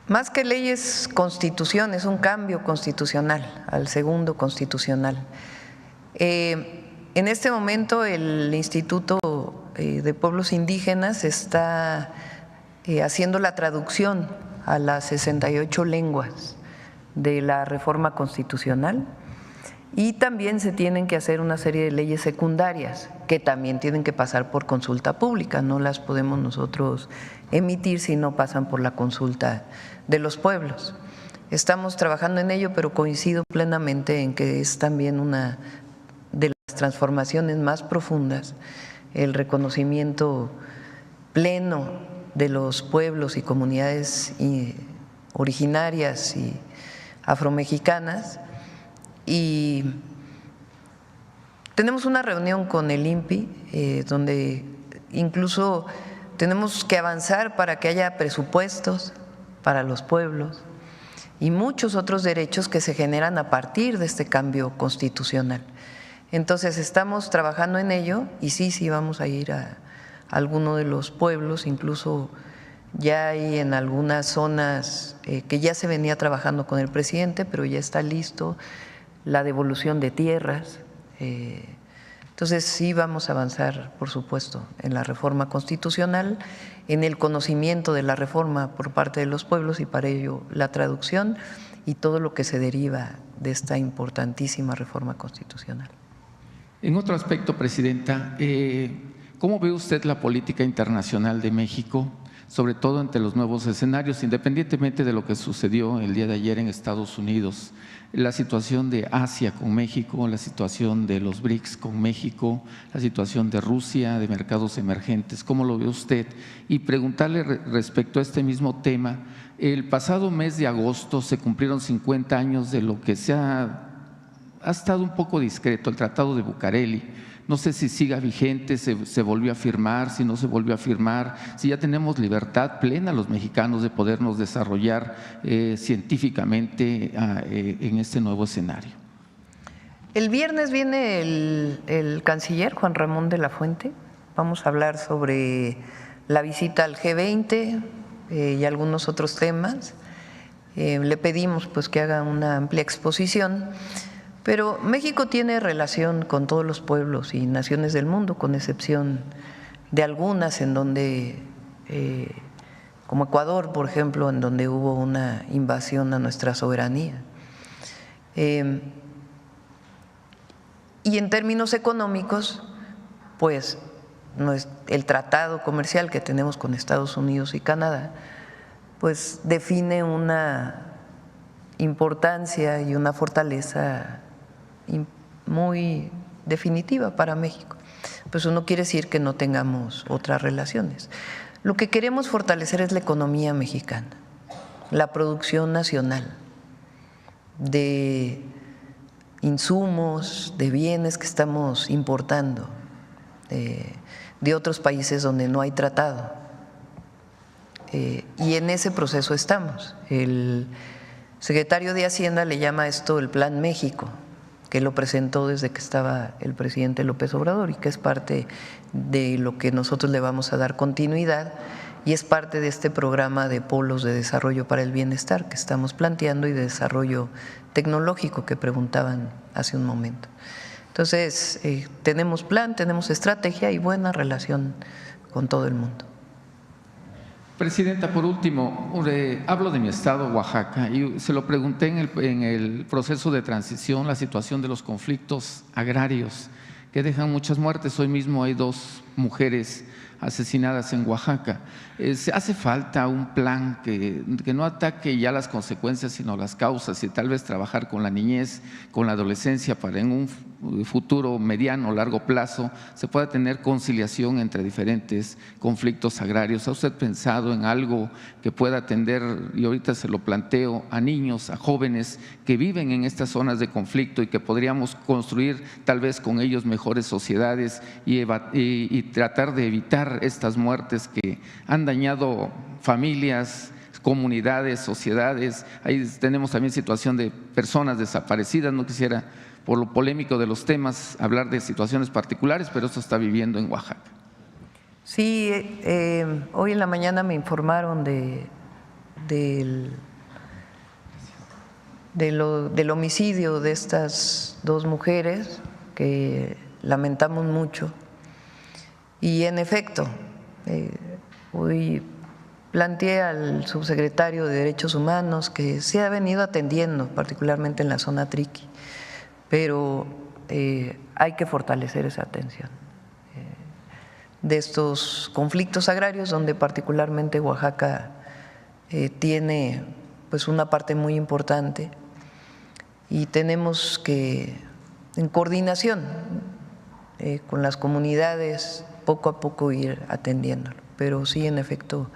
Más que ley es constitución, es un cambio constitucional al segundo constitucional. En este momento el Instituto de Pueblos Indígenas está haciendo la traducción a las 68 lenguas de la reforma constitucional y también se tienen que hacer una serie de leyes secundarias que también tienen que pasar por consulta pública, no las podemos nosotros emitir si no pasan por la consulta de los pueblos. Estamos trabajando en ello, pero coincido plenamente en que es también una de las transformaciones más profundas, el reconocimiento pleno de los pueblos y comunidades originarias y afromexicanas. Y tenemos una reunión con el INPI donde incluso tenemos que avanzar para que haya presupuestos para los pueblos y muchos otros derechos que se generan a partir de este cambio constitucional. Entonces estamos trabajando en ello y sí vamos a ir a alguno de los pueblos, incluso ya hay en algunas zonas que ya se venía trabajando con el presidente, pero ya está listo la devolución de tierras. Entonces sí vamos a avanzar, por supuesto, en la reforma constitucional, en el conocimiento de la reforma por parte de los pueblos y para ello la traducción y todo lo que se deriva de esta importantísima reforma constitucional. En otro aspecto, Presidenta, ¿cómo ve usted la política internacional de México, sobre todo ante los nuevos escenarios, independientemente de lo que sucedió el día de ayer en Estados Unidos? La situación de Asia con México, la situación de los BRICS con México, la situación de Rusia, de mercados emergentes, ¿cómo lo ve usted? Y preguntarle respecto a este mismo tema, el pasado mes de agosto se cumplieron 50 años de lo que ha estado un poco discreto, el Tratado de Bucareli. No sé si siga vigente, se volvió a firmar, si no se volvió a firmar, si ya tenemos libertad plena los mexicanos de podernos desarrollar científicamente en este nuevo escenario. El viernes viene el canciller Juan Ramón de la Fuente. Vamos a hablar sobre la visita al G20 y algunos otros temas. Le pedimos pues que haga una amplia exposición. Pero México tiene relación con todos los pueblos y naciones del mundo, con excepción de algunas en donde, como Ecuador, por ejemplo, en donde hubo una invasión a nuestra soberanía. Y en términos económicos, pues el tratado comercial que tenemos con Estados Unidos y Canadá, pues define una importancia y una fortaleza muy definitiva para México. Pues eso no quiere decir que no tengamos otras relaciones. Lo que queremos fortalecer es la economía mexicana, la producción nacional de insumos, de bienes que estamos importando de otros países donde no hay tratado. Y en ese proceso estamos. El secretario de Hacienda le llama esto el Plan México, que lo presentó desde que estaba el presidente López Obrador y que es parte de lo que nosotros le vamos a dar continuidad y es parte de este programa de polos de desarrollo para el bienestar que estamos planteando y de desarrollo tecnológico que preguntaban hace un momento. Entonces, tenemos plan, tenemos estrategia y buena relación con todo el mundo. Presidenta, por último, hablo de mi estado, Oaxaca, y se lo pregunté en el proceso de transición, la situación de los conflictos agrarios que dejan muchas muertes. Hoy mismo hay 2 mujeres asesinadas en Oaxaca. Hace falta un plan que no ataque ya las consecuencias, sino las causas, y tal vez trabajar con la niñez, con la adolescencia, para en un futuro mediano o largo plazo se pueda tener conciliación entre diferentes conflictos agrarios. ¿Ha usted pensado en algo que pueda atender, y ahorita se lo planteo, a niños, a jóvenes que viven en estas zonas de conflicto y que podríamos construir tal vez con ellos mejores sociedades y tratar de evitar estas muertes que han dañado familias, comunidades, sociedades? Ahí tenemos también situación de personas desaparecidas. No quisiera, por lo polémico de los temas, hablar de situaciones particulares, pero esto está viviendo en Oaxaca. Sí, hoy en la mañana me informaron del homicidio de estas dos mujeres, que lamentamos mucho. Y en efecto, hoy planteé al subsecretario de Derechos Humanos que se ha venido atendiendo, particularmente en la zona Triqui, pero hay que fortalecer esa atención de estos conflictos agrarios, donde particularmente Oaxaca tiene pues una parte muy importante, y tenemos que, en coordinación con las comunidades, poco a poco ir atendiéndolo. Pero sí, en efecto,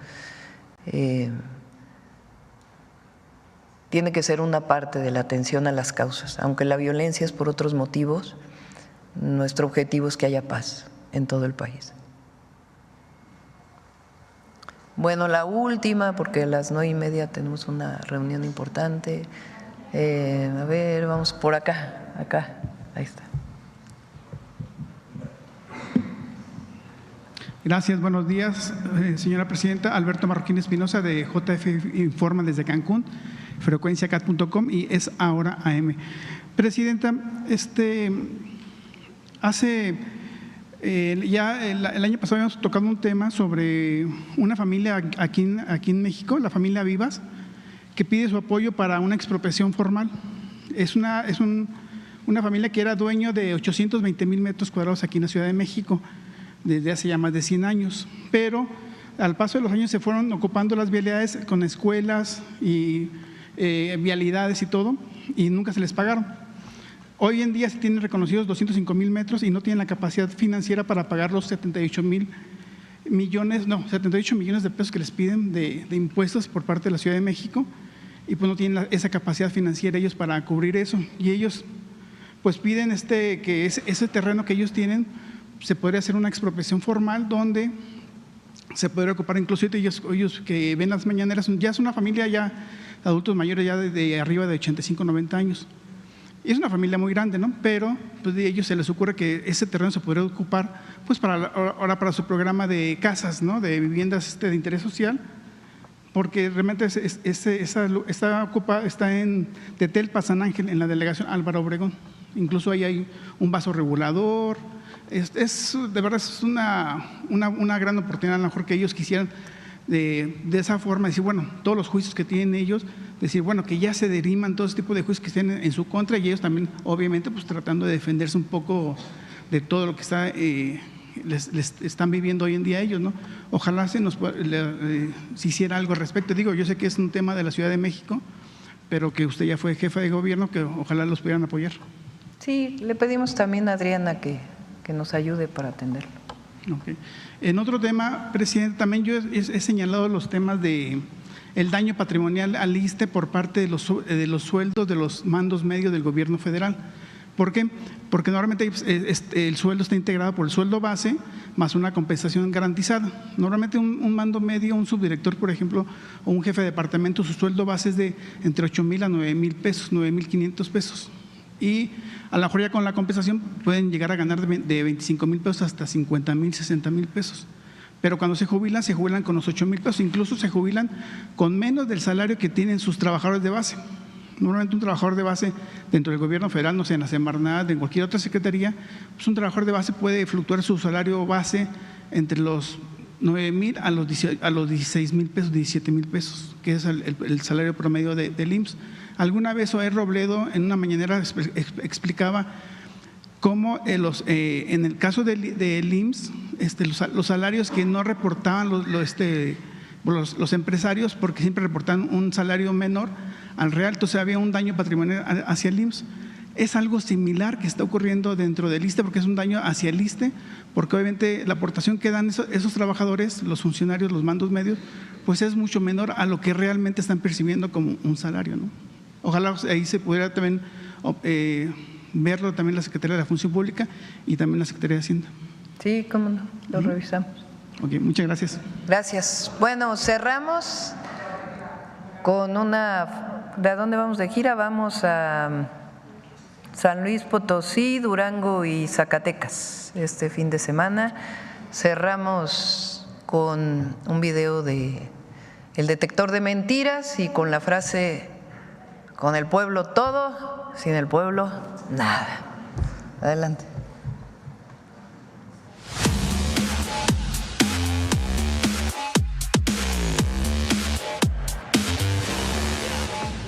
tiene que ser una parte de la atención a las causas. Aunque la violencia es por otros motivos, nuestro objetivo es que haya paz en todo el país. Bueno, la última, porque a las 9:30 tenemos una reunión importante. A ver, vamos por acá, ahí está. Gracias, buenos días, señora presidenta. Alberto Marroquín Espinosa, de JF Informa desde Cancún, frecuenciacat.com, y es ahora AM. Presidenta, el año pasado habíamos tocado un tema sobre una familia aquí en México, la familia Vivas, que pide su apoyo para una expropiación formal. Es una familia que era dueño de 820,000 metros cuadrados aquí en la Ciudad de México desde hace ya más de 100 años, pero al paso de los años se fueron ocupando las vialidades con escuelas y vialidades y todo, y nunca se les pagaron. Hoy en día se tienen reconocidos 205,000 metros y no tienen la capacidad financiera para pagar los 78 millones de pesos que les piden de impuestos por parte de la Ciudad de México, y pues no tienen esa capacidad financiera ellos para cubrir eso, y ellos pues piden que ese terreno que ellos tienen se podría hacer una expropiación formal donde se podría ocupar. Incluso ellos que ven las mañaneras, ya es una familia ya adultos mayores, ya de arriba de 85, 90 años. Y es una familia muy grande, ¿no? Pero pues de ellos se les ocurre que ese terreno se podría ocupar pues ahora para su programa de casas, ¿no? De viviendas de interés social, porque realmente está en Tetelpa, San Ángel, en la delegación Álvaro Obregón. Incluso ahí hay un vaso regulador. De verdad es una gran oportunidad, a lo mejor que ellos quisieran de esa forma decir, bueno, todos los juicios que tienen ellos, decir, bueno, que ya se deriman todo ese tipo de juicios que estén en su contra, y ellos también, obviamente, pues tratando de defenderse un poco de todo lo que les están viviendo hoy en día ellos, ¿no? Ojalá se hiciera algo al respecto. Digo, yo sé que es un tema de la Ciudad de México, pero que usted ya fue jefa de gobierno, que ojalá los pudieran apoyar. Sí, le pedimos también a Adriana que nos ayude para atenderlo. Okay. En otro tema, presidente, también yo he señalado los temas de el daño patrimonial al ISSSTE por parte de los sueldos de los mandos medios del gobierno federal. ¿Por qué? Porque normalmente el sueldo está integrado por el sueldo base más una compensación garantizada. Normalmente un mando medio, un subdirector, por ejemplo, o un jefe de departamento, su sueldo base es de entre 8,000 a 9,000 pesos, 9,500 pesos. Y a lo mejor ya con la compensación pueden llegar a ganar de 25,000 pesos hasta 50,000, 60,000 pesos. Pero cuando se jubilan con los 8,000 pesos, incluso se jubilan con menos del salario que tienen sus trabajadores de base. Normalmente un trabajador de base dentro del gobierno federal, no sé, en la Semarnat, en cualquier otra secretaría, pues un trabajador de base puede fluctuar su salario base entre los 9,000 a los 16,000 pesos, 17,000 pesos, que es el salario promedio del IMSS. Alguna vez Zoé Robledo en una mañanera explicaba cómo en el caso del IMSS, los salarios que no reportaban los empresarios, porque siempre reportaban un salario menor al real, entonces había un daño patrimonial hacia el IMSS. Es algo similar que está ocurriendo dentro del ISSSTE, porque es un daño hacia el ISSSTE, porque obviamente la aportación que dan esos trabajadores, los funcionarios, los mandos medios, pues es mucho menor a lo que realmente están percibiendo como un salario, ¿no? Ojalá ahí se pudiera también verlo también la Secretaría de la Función Pública y también la Secretaría de Hacienda. Sí, cómo no, lo revisamos. Ok, muchas gracias. Gracias. Bueno, cerramos con una… ¿De dónde vamos de gira? Vamos a San Luis Potosí, Durango y Zacatecas este fin de semana. Cerramos con un video de El Detector de Mentiras y con la frase: con el pueblo todo, sin el pueblo nada. Adelante.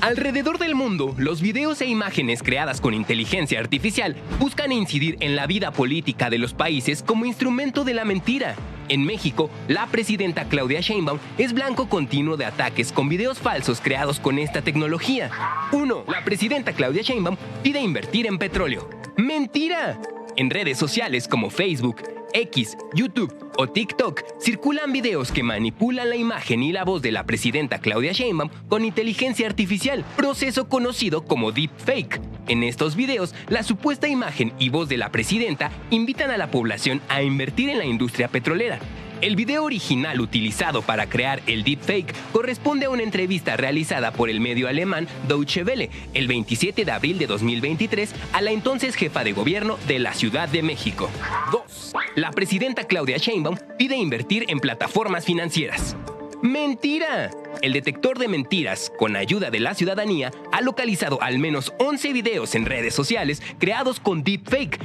Alrededor del mundo, los videos e imágenes creadas con inteligencia artificial buscan incidir en la vida política de los países como instrumento de la mentira. En México, la presidenta Claudia Sheinbaum es blanco continuo de ataques con videos falsos creados con esta tecnología. 1. La presidenta Claudia Sheinbaum pide invertir en petróleo. ¡Mentira! En redes sociales como Facebook, X, YouTube o TikTok circulan videos que manipulan la imagen y la voz de la presidenta Claudia Sheinbaum con inteligencia artificial, proceso conocido como deepfake. En estos videos, la supuesta imagen y voz de la presidenta invitan a la población a invertir en la industria petrolera. El video original utilizado para crear el deepfake corresponde a una entrevista realizada por el medio alemán Deutsche Welle el 27 de abril de 2023 a la entonces jefa de gobierno de la Ciudad de México. 2. La presidenta Claudia Sheinbaum pide invertir en plataformas financieras. ¡Mentira! El detector de mentiras, con ayuda de la ciudadanía, ha localizado al menos 11 videos en redes sociales creados con deepfake,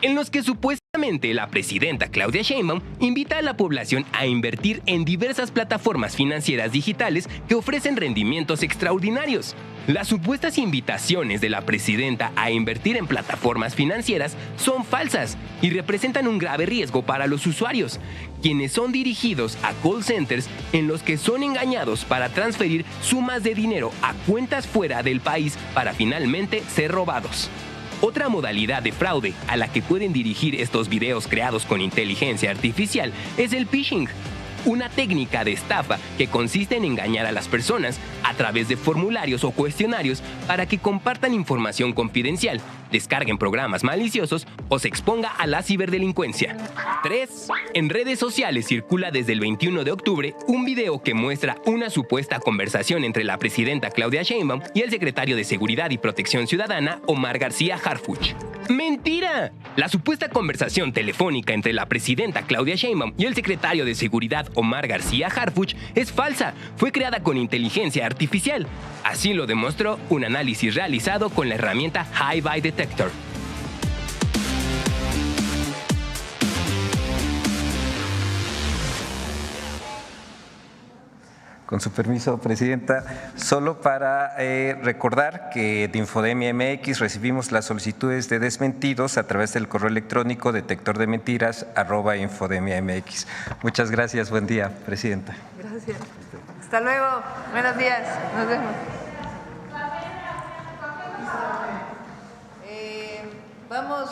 en los que supuestamente la presidenta Claudia Sheinbaum invita a la población a invertir en diversas plataformas financieras digitales que ofrecen rendimientos extraordinarios. Las supuestas invitaciones de la presidenta a invertir en plataformas financieras son falsas y representan un grave riesgo para los usuarios, quienes son dirigidos a call centers en los que son engañados para transferir sumas de dinero a cuentas fuera del país para finalmente ser robados. Otra modalidad de fraude a la que pueden dirigir estos videos creados con inteligencia artificial es el phishing, una técnica de estafa que consiste en engañar a las personas a través de formularios o cuestionarios para que compartan información confidencial, descarguen programas maliciosos o se exponga a la ciberdelincuencia. 3. En redes sociales circula desde el 21 de octubre un video que muestra una supuesta conversación entre la presidenta Claudia Sheinbaum y el secretario de Seguridad y Protección Ciudadana, Omar García Harfuch. ¡Mentira! La supuesta conversación telefónica entre la presidenta Claudia Sheinbaum y el secretario de Seguridad, Omar García Harfuch, es falsa. Fue creada con inteligencia artificial. Así lo demostró un análisis realizado con la herramienta Hi-Fi Detector. Con su permiso, Presidenta, solo para recordar que de Infodemia MX recibimos las solicitudes de desmentidos a través del correo electrónico detectordementiras@infodemiamx. Muchas gracias, buen día, Presidenta. Gracias. Hasta luego, buenos días, nos vemos. Vamos.